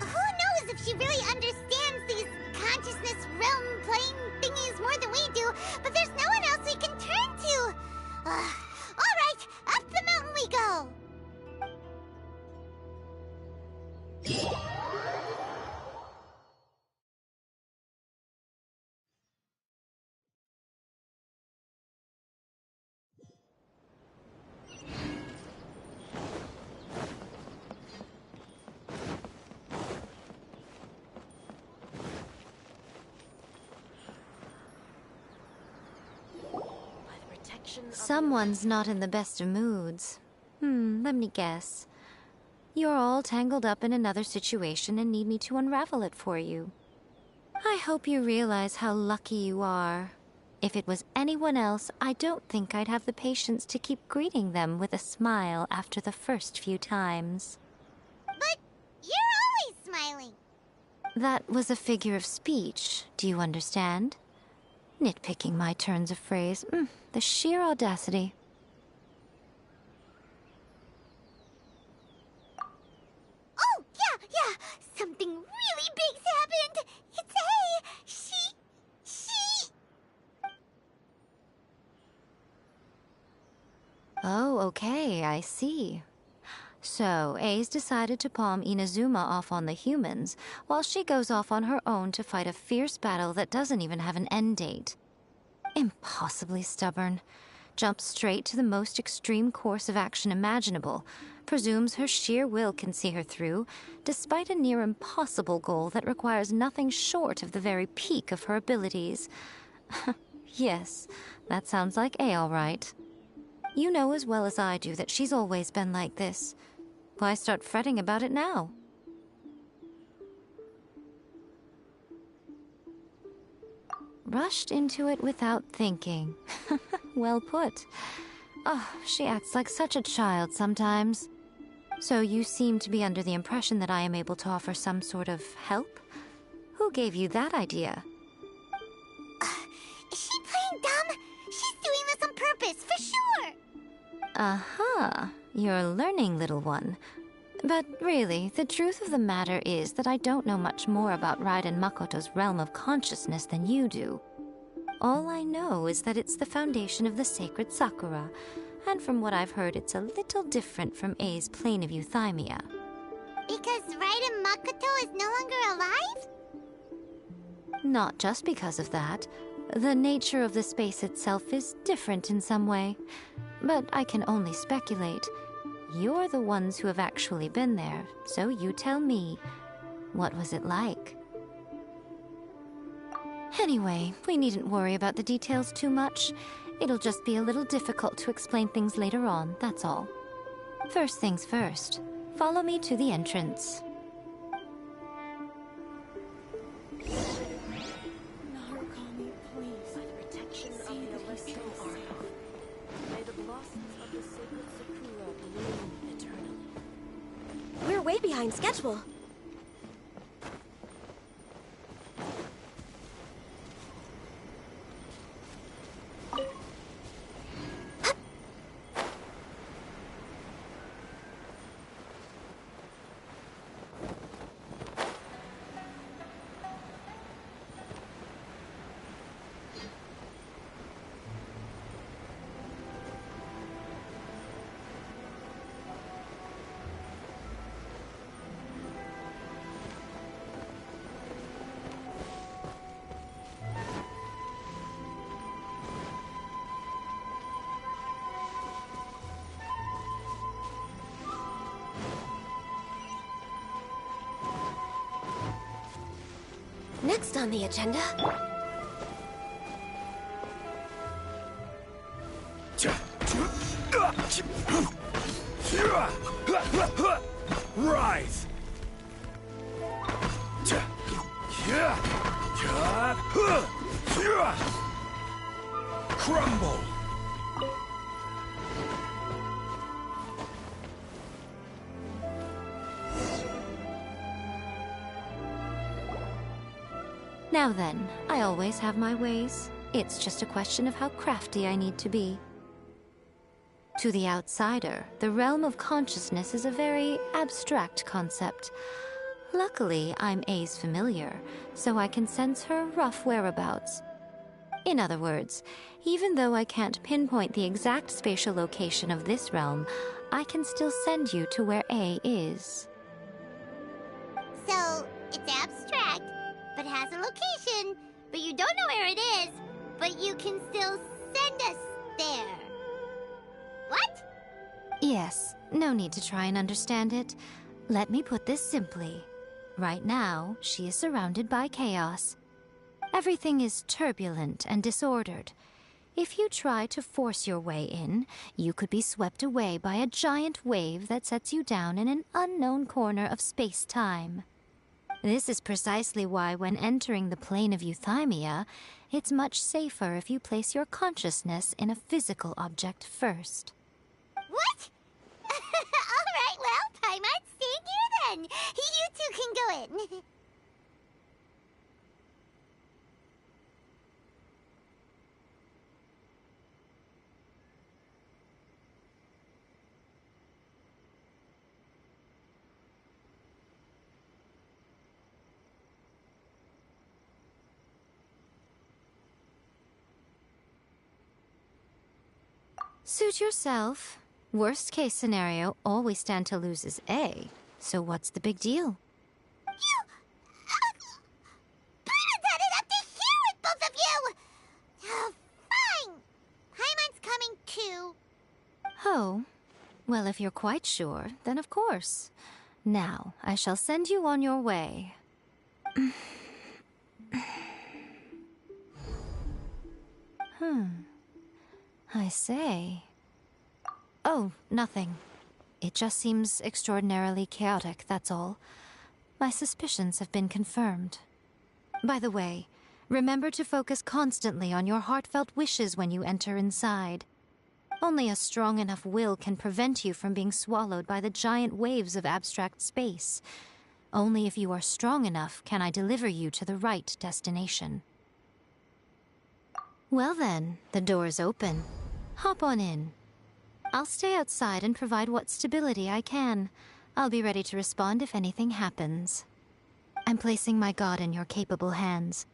Who knows if she really understands these consciousness realm plane thingies more than we do, but there's no one else we can turn to. All right, up the mountain we go. Someone's not in the best of moods. Let me guess. You're all tangled up in another situation and need me to unravel it for you. I hope you realize how lucky you are. If it was anyone else, I don't think I'd have the patience to keep greeting them with a smile after the first few times. But you're always smiling. That was a figure of speech, do you understand? Nitpicking my turns of phrase. The sheer audacity. Oh, yeah. Something really big's happened. It's A. She... Oh, okay, I see. So, A's decided to palm Inazuma off on the humans, while she goes off on her own to fight a fierce battle that doesn't even have an end date. Impossibly stubborn. Jumps straight to the most extreme course of action imaginable, presumes her sheer will can see her through, despite a near impossible goal that requires nothing short of the very peak of her abilities. Yes, that sounds like A all right. You know as well as I do that she's always been like this. Why start fretting about it now? Rushed into it without thinking. Well put. Oh, she acts like such a child sometimes. So you seem to be under the impression that I am able to offer some sort of help? Who gave you that idea? Is she playing dumb? She's doing this on purpose, for sure! Uh-huh. You're learning, little one. But really, the truth of the matter is that I don't know much more about Raiden Makoto's realm of consciousness than you do. All I know is that it's the foundation of the sacred Sakura, and from what I've heard, it's a little different from A's plane of euthymia. Because Raiden Makoto is no longer alive? Not just because of that. The nature of the space itself is different in some way. But I can only speculate. You're the ones who have actually been there, so you tell me. What was it like? Anyway, we needn't worry about the details too much. It'll just be a little difficult to explain things later on, that's all. First things first. Follow me to the entrance. We're way behind schedule. Next on the agenda? Rise! Crumble! Now then, I always have my ways. It's just a question of how crafty I need to be. To the outsider, the realm of consciousness is a very abstract concept. Luckily, I'm A's familiar, so I can sense her rough whereabouts. In other words, even though I can't pinpoint the exact spatial location of this realm, I can still send you to where A is. So, it's abstract, but has a location, but you don't know where it is, but you can still send us there. What? Yes, no need to try and understand it. Let me put this simply. Right now, she is surrounded by chaos. Everything is turbulent and disordered. If you try to force your way in, you could be swept away by a giant wave that sets you down in an unknown corner of space-time. This is precisely why when entering the plane of euthymia, it's much safer if you place your consciousness in a physical object first. What? Alright, well, Paimon's staying here then. You two can go in. Suit yourself. Worst case scenario, all we stand to lose is A. So what's the big deal? You... Paimon's had it up to here with both of you! Fine! Paimon's coming too. Oh. Well, if you're quite sure, then of course. Now, I shall send you on your way. I say... Oh, nothing. It just seems extraordinarily chaotic, that's all. My suspicions have been confirmed. By the way, remember to focus constantly on your heartfelt wishes when you enter inside. Only a strong enough will can prevent you from being swallowed by the giant waves of abstract space. Only if you are strong enough can I deliver you to the right destination. Well then, the door's open. Hop on in. I'll stay outside and provide what stability I can. I'll be ready to respond if anything happens. I'm placing my god in your capable hands.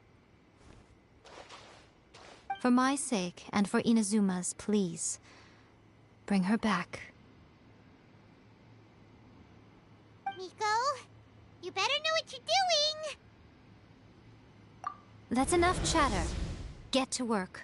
For my sake, and for Inazuma's, please. Bring her back. Miko, you better know what you're doing! That's enough chatter. Get to work.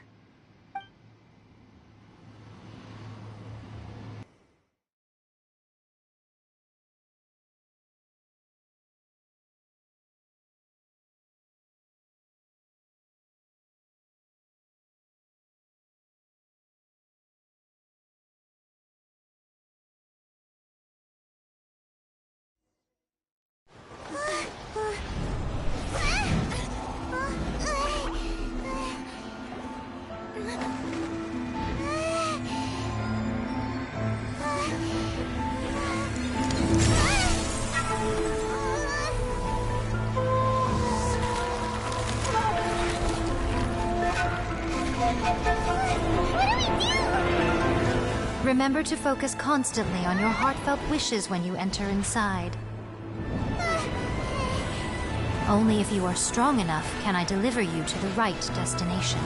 Remember to focus constantly on your heartfelt wishes when you enter inside. Only if you are strong enough can I deliver you to the right destination.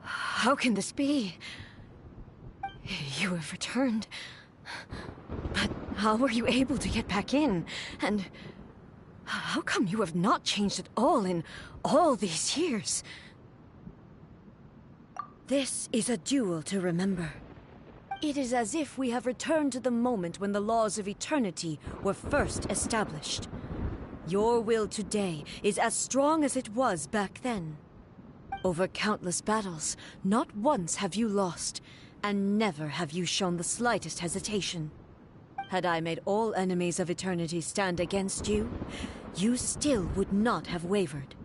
How can this be? You have returned. But how were you able to get back in? And how come you have not changed at all in all these years? This is a duel to remember. It is as if we have returned to the moment when the laws of eternity were first established. Your will today is as strong as it was back then. Over countless battles, not once have you lost, and never have you shown the slightest hesitation. Had I made all enemies of eternity stand against you, you still would not have wavered.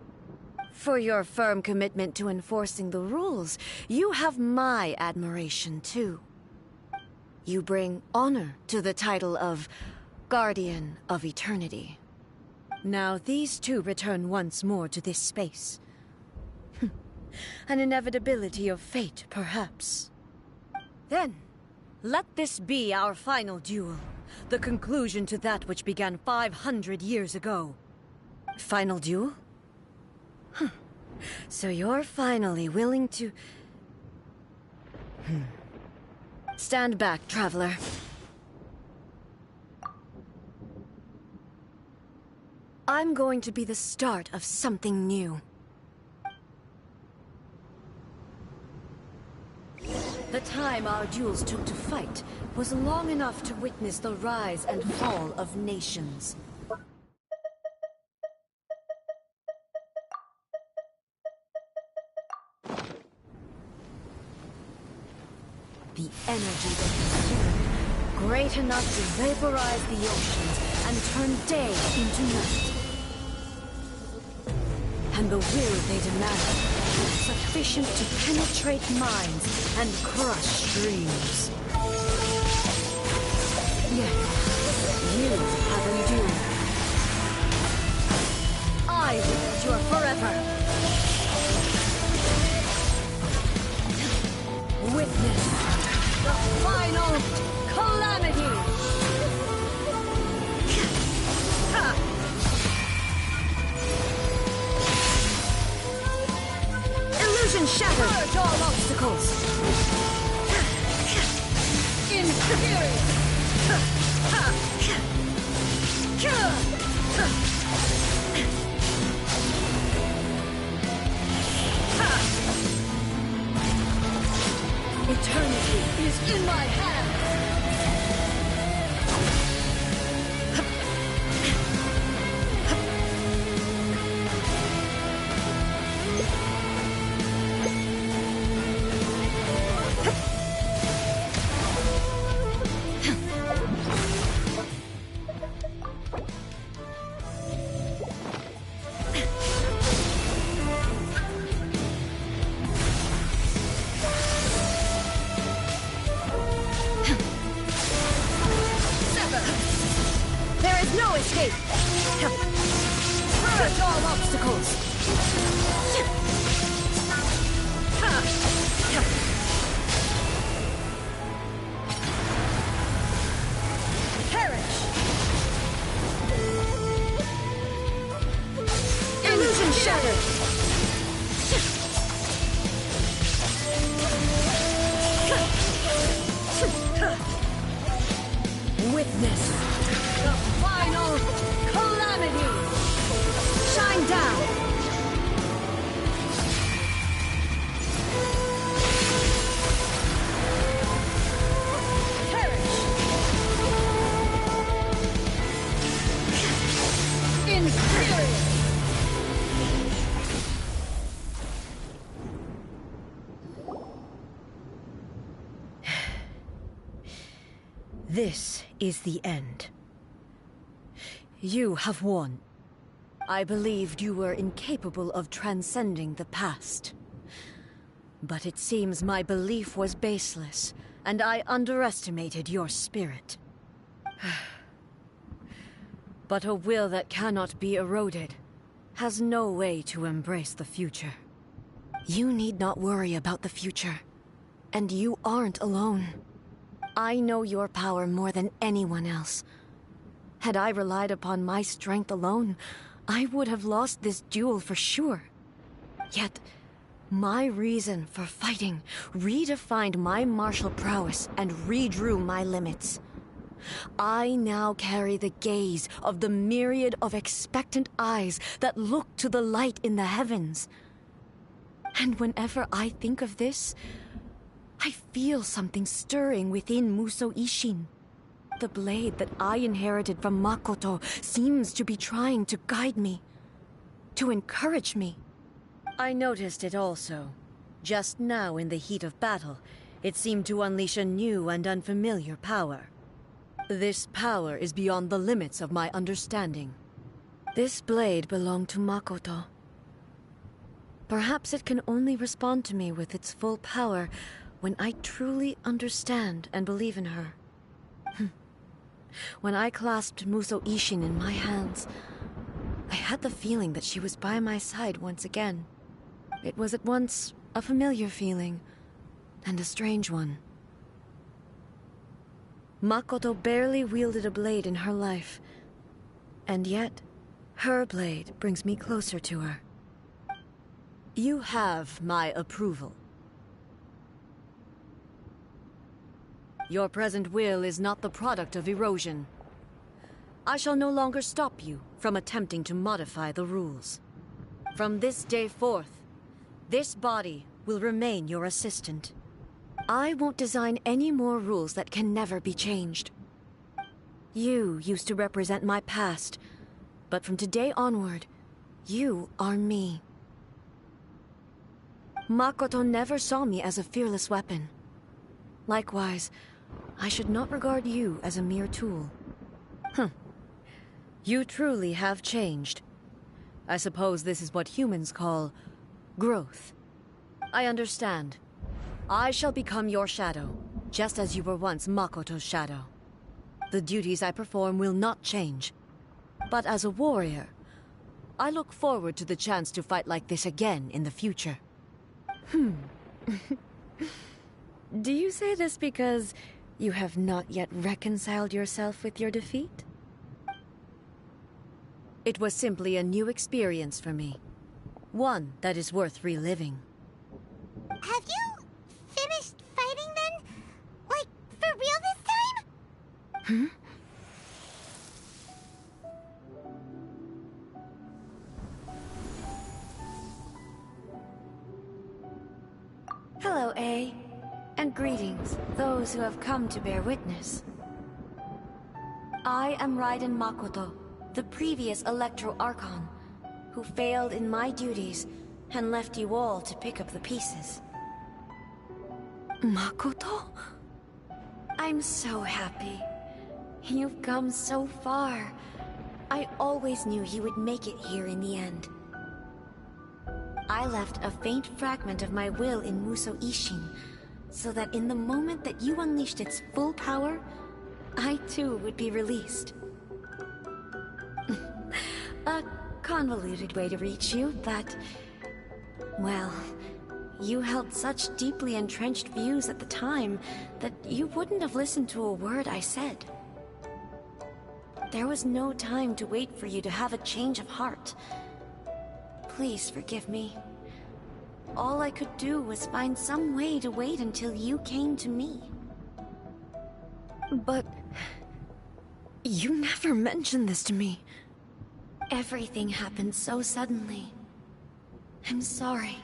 For your firm commitment to enforcing the rules, you have my admiration too. You bring honor to the title of Guardian of Eternity. Now these two return once more to this space. An inevitability of fate, perhaps. Then, let this be our final duel. The conclusion to that which began 500 years ago. Final duel? So you're finally willing to... Stand back, traveler. I'm going to be the start of something new. The time our duels took to fight was long enough to witness the rise and fall of nations. The energy that consumed, great enough to vaporize the oceans and turn day into night. And the will they demanded, sufficient to penetrate minds and crush dreams. Yet, you have endured. I will endure forever. Witness the final calamity! Illusion shattered! Purge all obstacles! Infuriate! Eternity is in my hands! No escape! Purge all obstacles! Perish! Illusion shattered! Witness the final calamity! Shine down! Perish! Infuriate! This is the end. You have won. I believed you were incapable of transcending the past. But it seems my belief was baseless, and I underestimated your spirit. But a will that cannot be eroded has no way to embrace the future. You need not worry about the future, and you aren't alone. I know your power more than anyone else. Had I relied upon my strength alone, I would have lost this duel for sure. Yet, my reason for fighting redefined my martial prowess and redrew my limits. I now carry the gaze of the myriad of expectant eyes that look to the light in the heavens. And whenever I think of this, I feel something stirring within Musou Ishin. The blade that I inherited from Makoto seems to be trying to guide me, to encourage me. I noticed it also. Just now in the heat of battle, it seemed to unleash a new and unfamiliar power. This power is beyond the limits of my understanding. This blade belonged to Makoto. Perhaps it can only respond to me with its full power when I truly understand and believe in her. When I clasped Musou Ishin in my hands, I had the feeling that she was by my side once again. It was at once a familiar feeling and a strange one. Makoto barely wielded a blade in her life, and yet her blade brings me closer to her. You have my approval. Your present will is not the product of erosion. I shall no longer stop you from attempting to modify the rules. From this day forth, this body will remain your assistant. I won't design any more rules that can never be changed. You used to represent my past, but from today onward, you are me. Makoto never saw me as a fearless weapon. Likewise, I should not regard you as a mere tool. You truly have changed. I suppose this is what humans call growth. I understand. I shall become your shadow, just as you were once Makoto's shadow. The duties I perform will not change. But as a warrior, I look forward to the chance to fight like this again in the future. Do you say this because you have not yet reconciled yourself with your defeat? It was simply a new experience for me. One that is worth reliving. Have you finished fighting then? Like, for real this time? Hello, A. And greetings, those who have come to bear witness. I am Raiden Makoto, the previous Electro Archon, who failed in my duties and left you all to pick up the pieces. Makoto? I'm so happy. You've come so far. I always knew you would make it here in the end. I left a faint fragment of my will in Musou Ishin, so that in the moment that you unleashed its full power, I too would be released. A convoluted way to reach you, but... well, you held such deeply entrenched views at the time that you wouldn't have listened to a word I said. There was no time to wait for you to have a change of heart. Please forgive me. All I could do was find some way to wait until you came to me. But... you never mentioned this to me. Everything happened so suddenly. I'm sorry.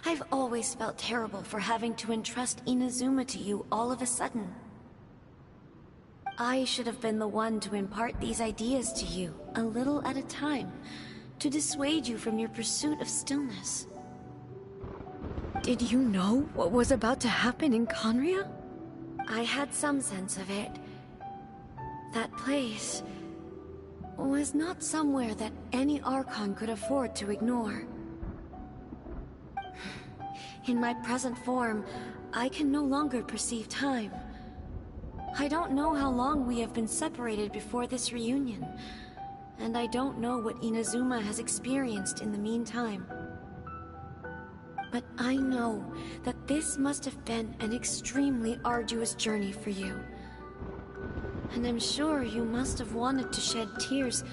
I've always felt terrible for having to entrust Inazuma to you all of a sudden. I should have been the one to impart these ideas to you, a little at a time, to dissuade you from your pursuit of stillness. Did you know what was about to happen in Conria? I had some sense of it. That place was not somewhere that any Archon could afford to ignore. In my present form, I can no longer perceive time. I don't know how long we have been separated before this reunion, and I don't know what Inazuma has experienced in the meantime. But I know that this must have been an extremely arduous journey for you. And I'm sure you must have wanted to shed tears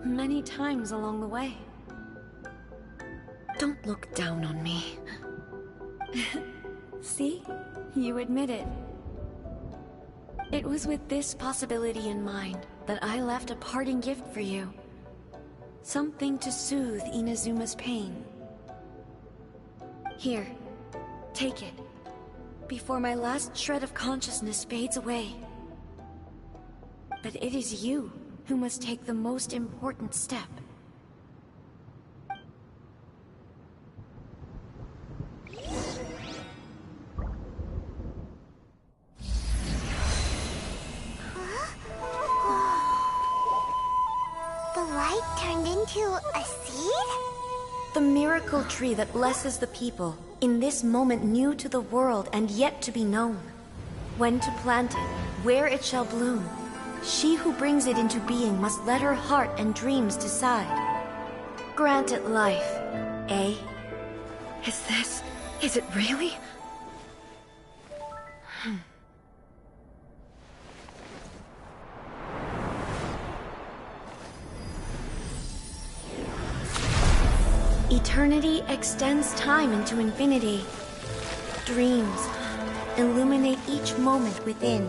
many times along the way. Don't look down on me. See? You admit it. It was with this possibility in mind that I left a parting gift for you. Something to soothe Inazuma's pain. Here, take it, before my last shred of consciousness fades away. But it is you who must take the most important step. The light turned into a seed? The miracle tree that blesses the people, in this moment new to the world and yet to be known. When to plant it, where it shall bloom. She who brings it into being must let her heart and dreams decide. Grant it life, eh? Is it really? Eternity extends time into infinity. Dreams illuminate each moment within.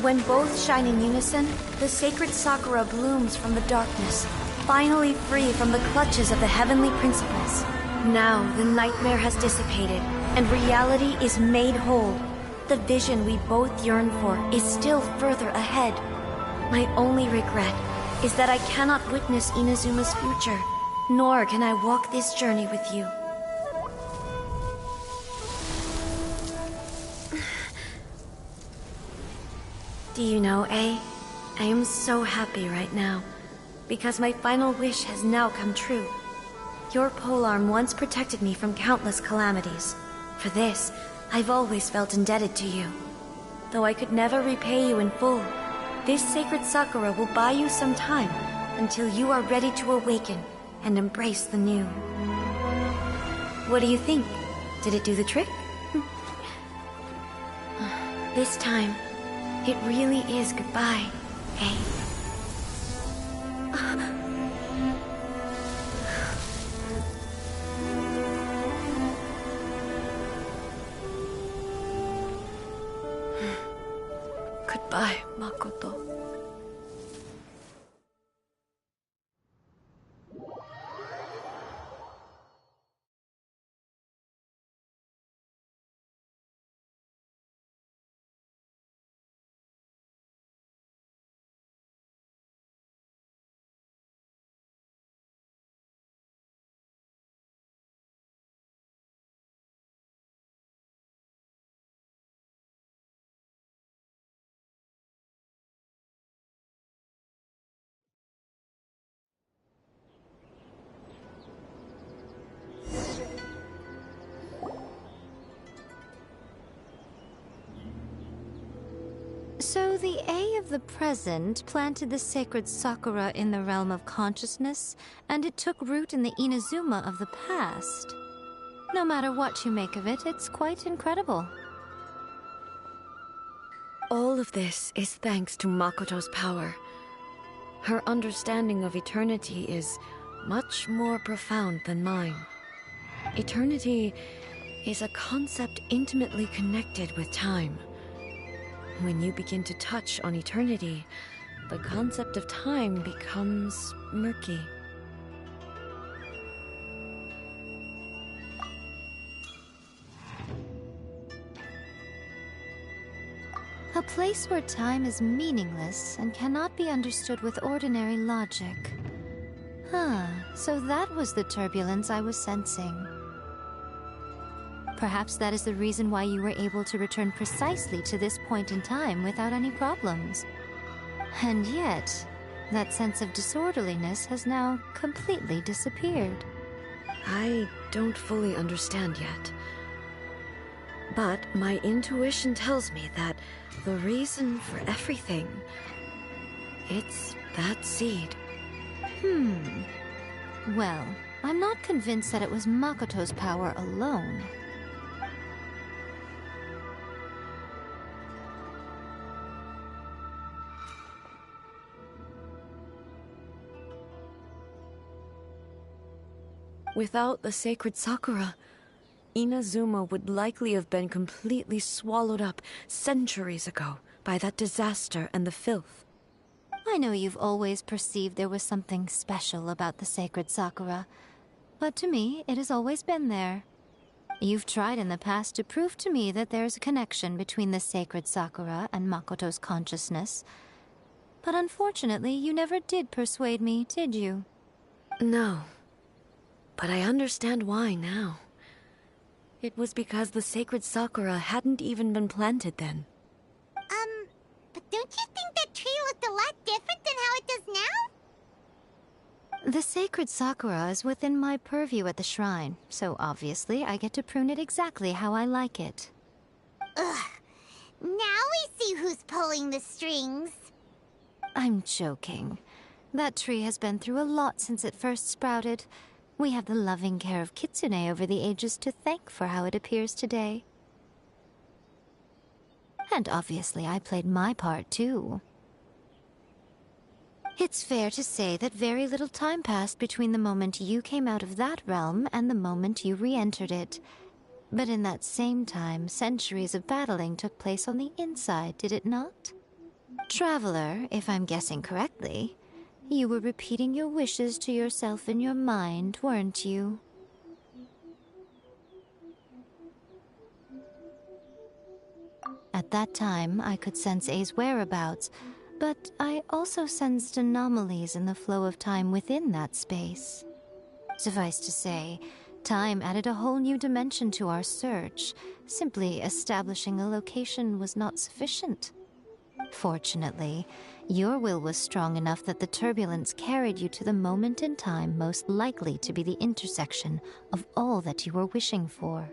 When both shine in unison, the sacred Sakura blooms from the darkness, finally free from the clutches of the heavenly principles. Now the nightmare has dissipated, and reality is made whole. The vision we both yearn for is still further ahead. My only regret is that I cannot witness Inazuma's future, nor can I walk this journey with you. Do you know, I am so happy right now, because my final wish has now come true. Your polearm once protected me from countless calamities. For this, I've always felt indebted to you. Though I could never repay you in full, this sacred Sakura will buy you some time until you are ready to awaken and embrace the new. What do you think? Did it do the trick? This time, it really is goodbye, eh? Goodbye, Makoto. So the A of the present planted the sacred Sakura in the realm of consciousness, and it took root in the Inazuma of the past. No matter what you make of it, it's quite incredible. All of this is thanks to Makoto's power. Her understanding of eternity is much more profound than mine. Eternity is a concept intimately connected with time. When you begin to touch on eternity, the concept of time becomes murky. A place where time is meaningless and cannot be understood with ordinary logic. So that was the turbulence I was sensing. Perhaps that is the reason why you were able to return precisely to this point in time without any problems. And yet, that sense of disorderliness has now completely disappeared. I don't fully understand yet. But my intuition tells me that the reason for everything, it's that seed. Well, I'm not convinced that it was Makoto's power alone. Without the sacred Sakura, Inazuma would likely have been completely swallowed up centuries ago by that disaster and the filth. I know you've always perceived there was something special about the sacred Sakura, but to me, it has always been there. You've tried in the past to prove to me that there's a connection between the sacred Sakura and Makoto's consciousness, but unfortunately, you never did persuade me, did you? No, but I understand why now. It was because the sacred Sakura hadn't even been planted then. But don't you think that tree looked a lot different than how it does now? The sacred Sakura is within my purview at the shrine, so obviously I get to prune it exactly how I like it. Ugh. Now we see who's pulling the strings. I'm joking. That tree has been through a lot since it first sprouted. We have the loving care of Kitsune over the ages to thank for how it appears today. And obviously I played my part too. It's fair to say that very little time passed between the moment you came out of that realm and the moment you re-entered it. But in that same time, centuries of battling took place on the inside, did it not? Traveler, if I'm guessing correctly, you were repeating your wishes to yourself in your mind, weren't you? At that time, I could sense A's whereabouts, but I also sensed anomalies in the flow of time within that space. Suffice to say, time added a whole new dimension to our search. Simply establishing a location was not sufficient. Fortunately, your will was strong enough that the turbulence carried you to the moment in time most likely to be the intersection of all that you were wishing for.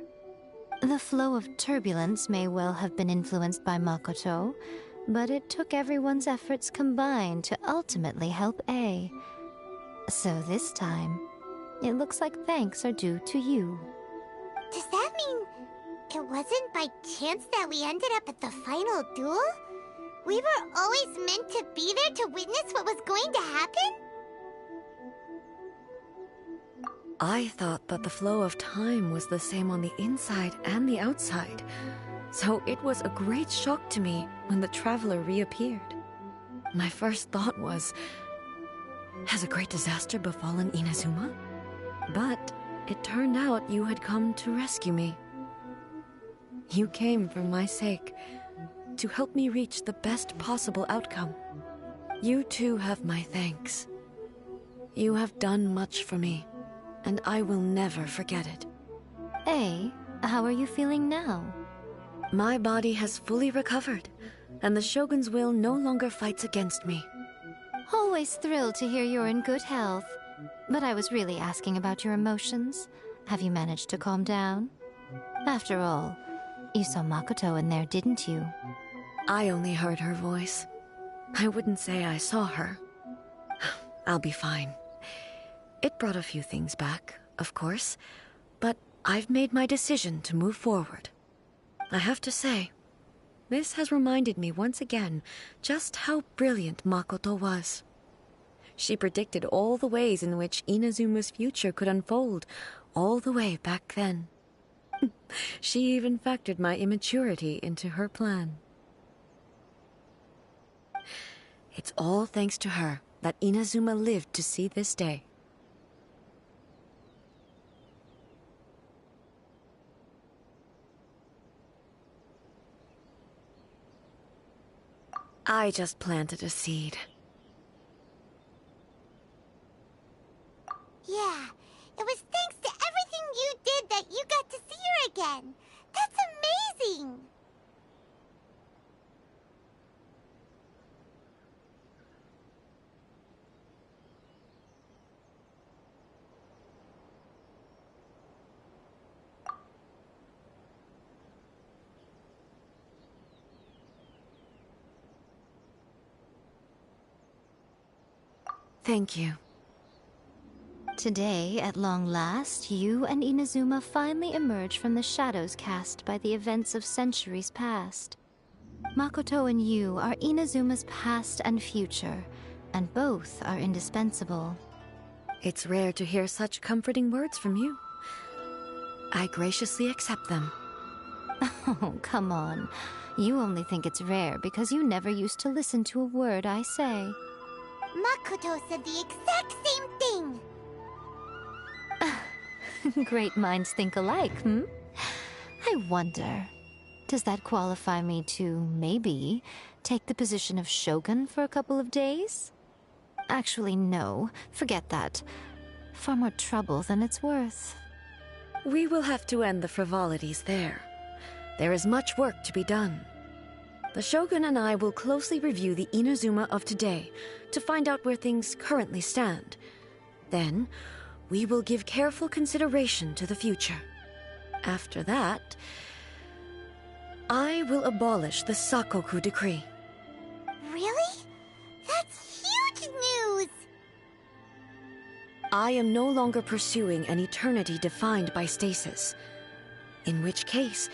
The flow of turbulence may well have been influenced by Makoto, but it took everyone's efforts combined to ultimately help A. So this time, it looks like thanks are due to you. Does that mean it wasn't by chance that we ended up at the final duel? We were always meant to be there to witness what was going to happen? I thought that the flow of time was the same on the inside and the outside, so it was a great shock to me when the traveler reappeared. My first thought was, has a great disaster befallen Inazuma? But it turned out you had come to rescue me. You came for my sake, to help me reach the best possible outcome. You too have my thanks. You have done much for me, and I will never forget it. A, how are you feeling now? My body has fully recovered, and the Shogun's will no longer fights against me. Always thrilled to hear you're in good health. But I was really asking about your emotions. Have you managed to calm down? After all, you saw Makoto in there, didn't you? I only heard her voice. I wouldn't say I saw her. I'll be fine. It brought a few things back, of course, but I've made my decision to move forward. I have to say, this has reminded me once again just how brilliant Makoto was. She predicted all the ways in which Inazuma's future could unfold, all the way back then. She even factored my immaturity into her plan. It's all thanks to her that Inazuma lived to see this day. I just planted a seed. Yeah, it was thanks to everything you did that you got to see her again. That's amazing! Thank you. Today, at long last, you and Inazuma finally emerge from the shadows cast by the events of centuries past. Makoto and you are Inazuma's past and future, and both are indispensable. It's rare to hear such comforting words from you. I graciously accept them. Oh, come on. You only think it's rare because you never used to listen to a word I say. Makoto said the exact same thing! Great minds think alike, hmm? I wonder, does that qualify me to, maybe, take the position of Shogun for a couple of days? Actually, no. Forget that. Far more trouble than it's worth. We will have to end the frivolities there. There is much work to be done. The Shogun and I will closely review the Inazuma of today to find out where things currently stand. Then, we will give careful consideration to the future. After that, I will abolish the Sakoku decree. Really? That's huge news! I am no longer pursuing an eternity defined by stasis. In which case,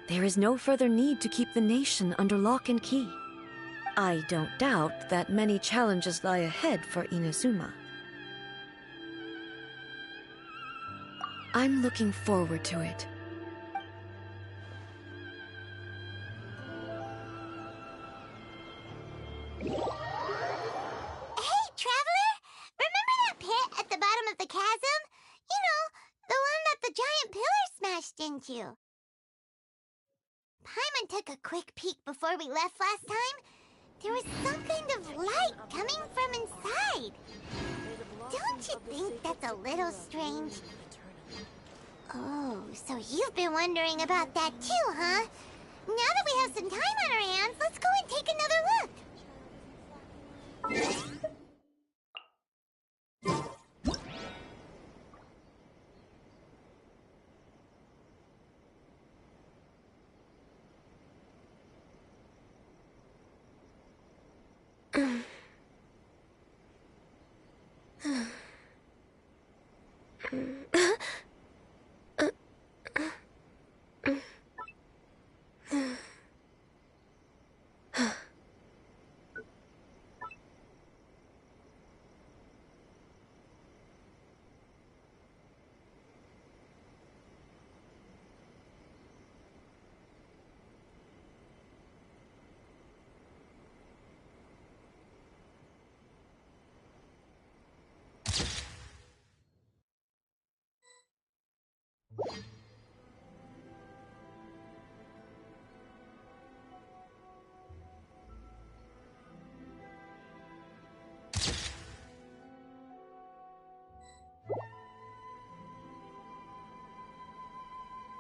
there is no further need to keep the nation under lock and key. I don't doubt that many challenges lie ahead for Inazuma. I'm looking forward to it. Hey, Traveler! Remember that pit at the bottom of the chasm? You know, the one that the giant pillar smashed into. Paimon took a quick peek before we left last time. There was some kind of light coming from inside. Don't you think that's a little strange? Oh, so you've been wondering about that too, huh? Now that we have some time on our hands, let's go and take another look.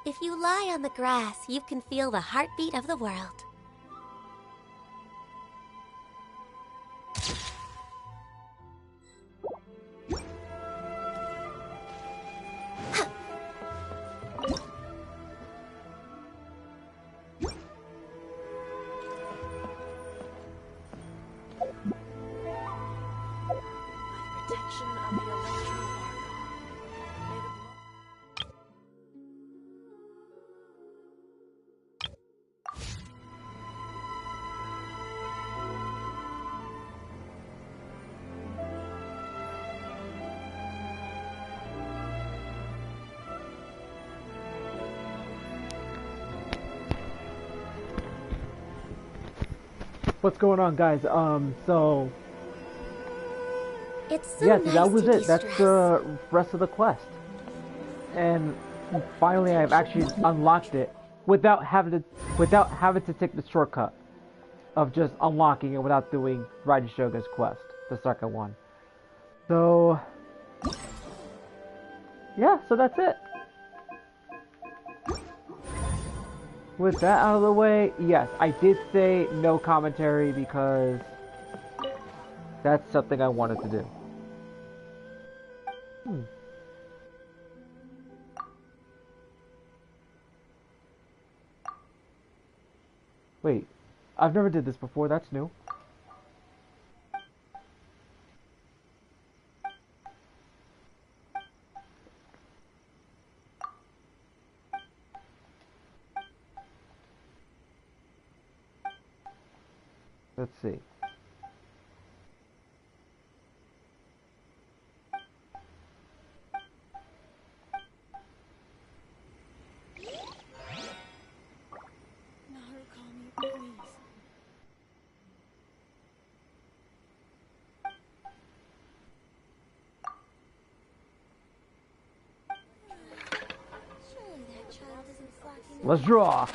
If you lie on the grass, you can feel the heartbeat of the world. What's going on, guys? So It's so yeah, nice that was to it. That's the rest of the quest. And finally, I've actually unlocked it without having to take the shortcut of just unlocking it without doing Raiden Shogun's quest, the second one. So yeah, so that's it. With that out of the way, yes, I did say no commentary because that's something I wanted to do. Wait, I've never did this before, that's new. Let's see. Let's draw.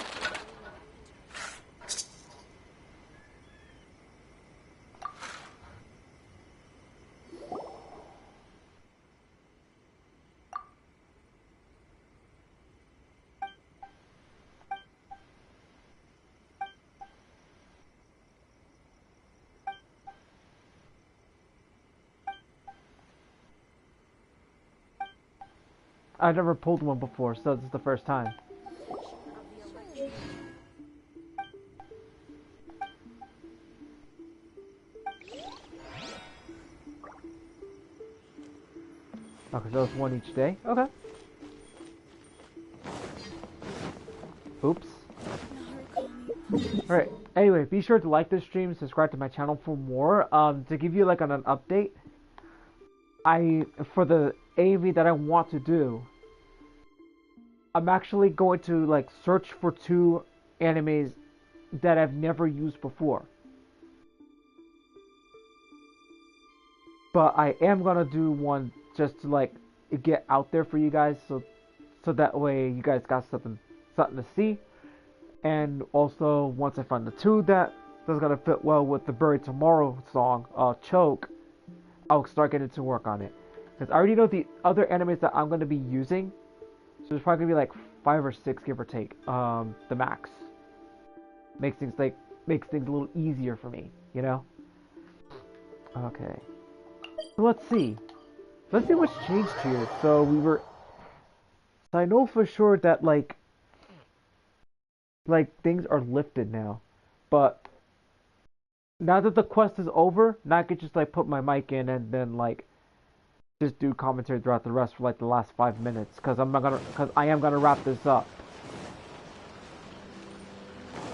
I've never pulled one before, so this is the first time. Okay, so it's one each day. Okay. Oops. Alright, anyway, be sure to like this stream, subscribe to my channel for more. To give you like an update, for the AV that I want to do, I'm actually going to like search for 2 animes that I've never used before. But I am gonna do one just to like get out there for you guys, so that way you guys got something to see. And also, once I find the 2 that's gonna fit well with the Bury Tomorrow song, Choke, I'll start getting to work on it. Because I already know the other animes that I'm gonna be using. So there's probably gonna be like 5 or 6, give or take, the max. Makes things a little easier for me, you know? Okay. So let's see what's changed here. So I know for sure that like things are lifted now. But now that the quest is over, now I could just like put my mic in and then like just do commentary throughout the rest for like the last 5 minutes, because I am gonna wrap this up.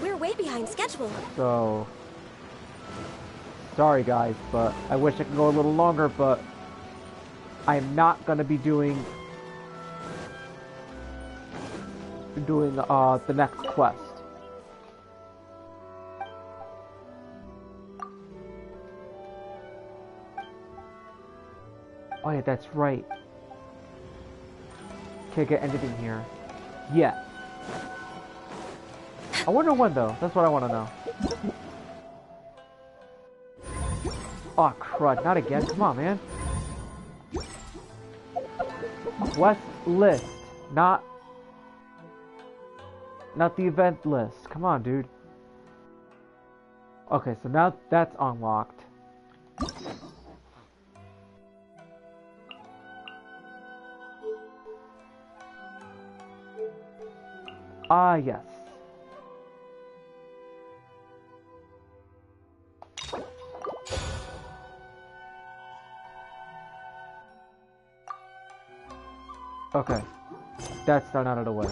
We're way behind schedule. So sorry guys, but I wish I could go a little longer, but I'm not gonna be doing the next quest. Oh yeah, that's right. Can't get anything here. Yeah. I wonder when though. That's what I want to know. Oh crud, not again. Come on, man. Quest list. Not the event list. Come on, dude. Okay, so now that's unlocked. Ah, yes. Okay. That's done out of the way.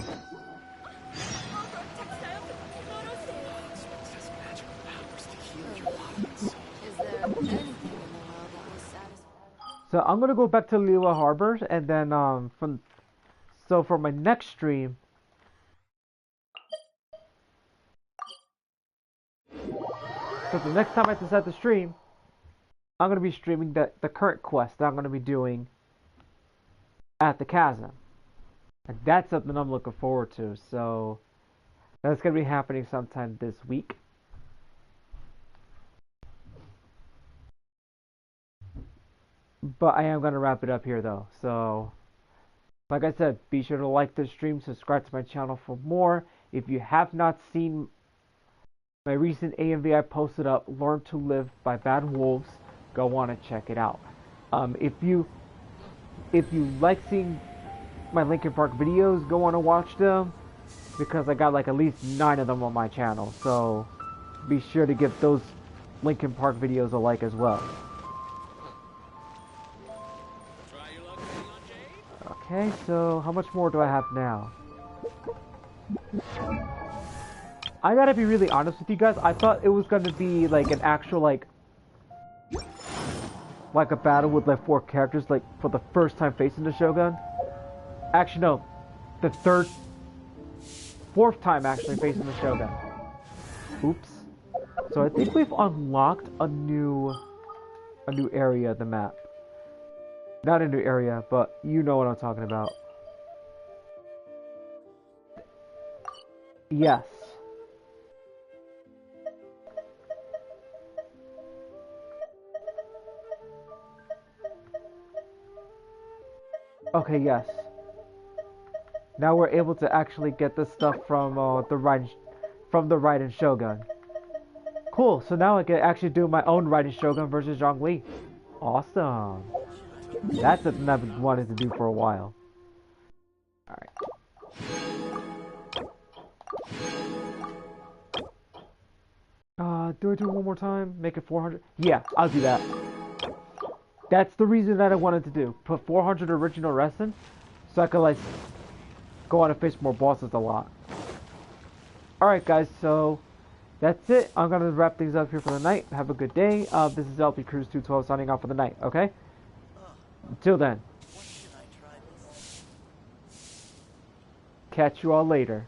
So I'm gonna go back to Liyue Harbor, and then for my next stream, so the next time I decide to stream, I'm gonna be streaming the current quest that I'm gonna be doing at the chasm, and that's something I'm looking forward to. So that's gonna be happening sometime this week. But I am gonna wrap it up here though. So like I said, be sure to like this stream, subscribe to my channel for more. If you have not seen my recent AMV I posted up, Learn to Live by Bad Wolves, go on and check it out. If you like seeing my Linkin Park videos, go on and watch them, because I got like at least 9 of them on my channel. So be sure to give those Linkin Park videos a like as well. Okay, so how much more do I have now? I gotta be really honest with you guys. I thought it was gonna be like an actual like a battle with like 4 characters, like for the first time facing the Shogun. Actually, no, the 4th time actually facing the Shogun. Oops. So I think we've unlocked a new area of the map. Not a new area, but you know what I'm talking about. Yes. Okay, yes. Now we're able to actually get the stuff from the Raiden Shogun. Cool. So now I can actually do my own Raiden Shogun versus Zhongli. Awesome. That's something I've been wanting to do for a while. Alright. Do I do it one more time? Make it 400? Yeah, I'll do that. That's the reason that I wanted to do. Put 400 original resin, so I could like go on and face more bosses a lot. Alright guys, so that's it. I'm gonna wrap things up here for the night. Have a good day. This is LP Cruise 212 signing off for the night, okay? Until then. Catch you all later.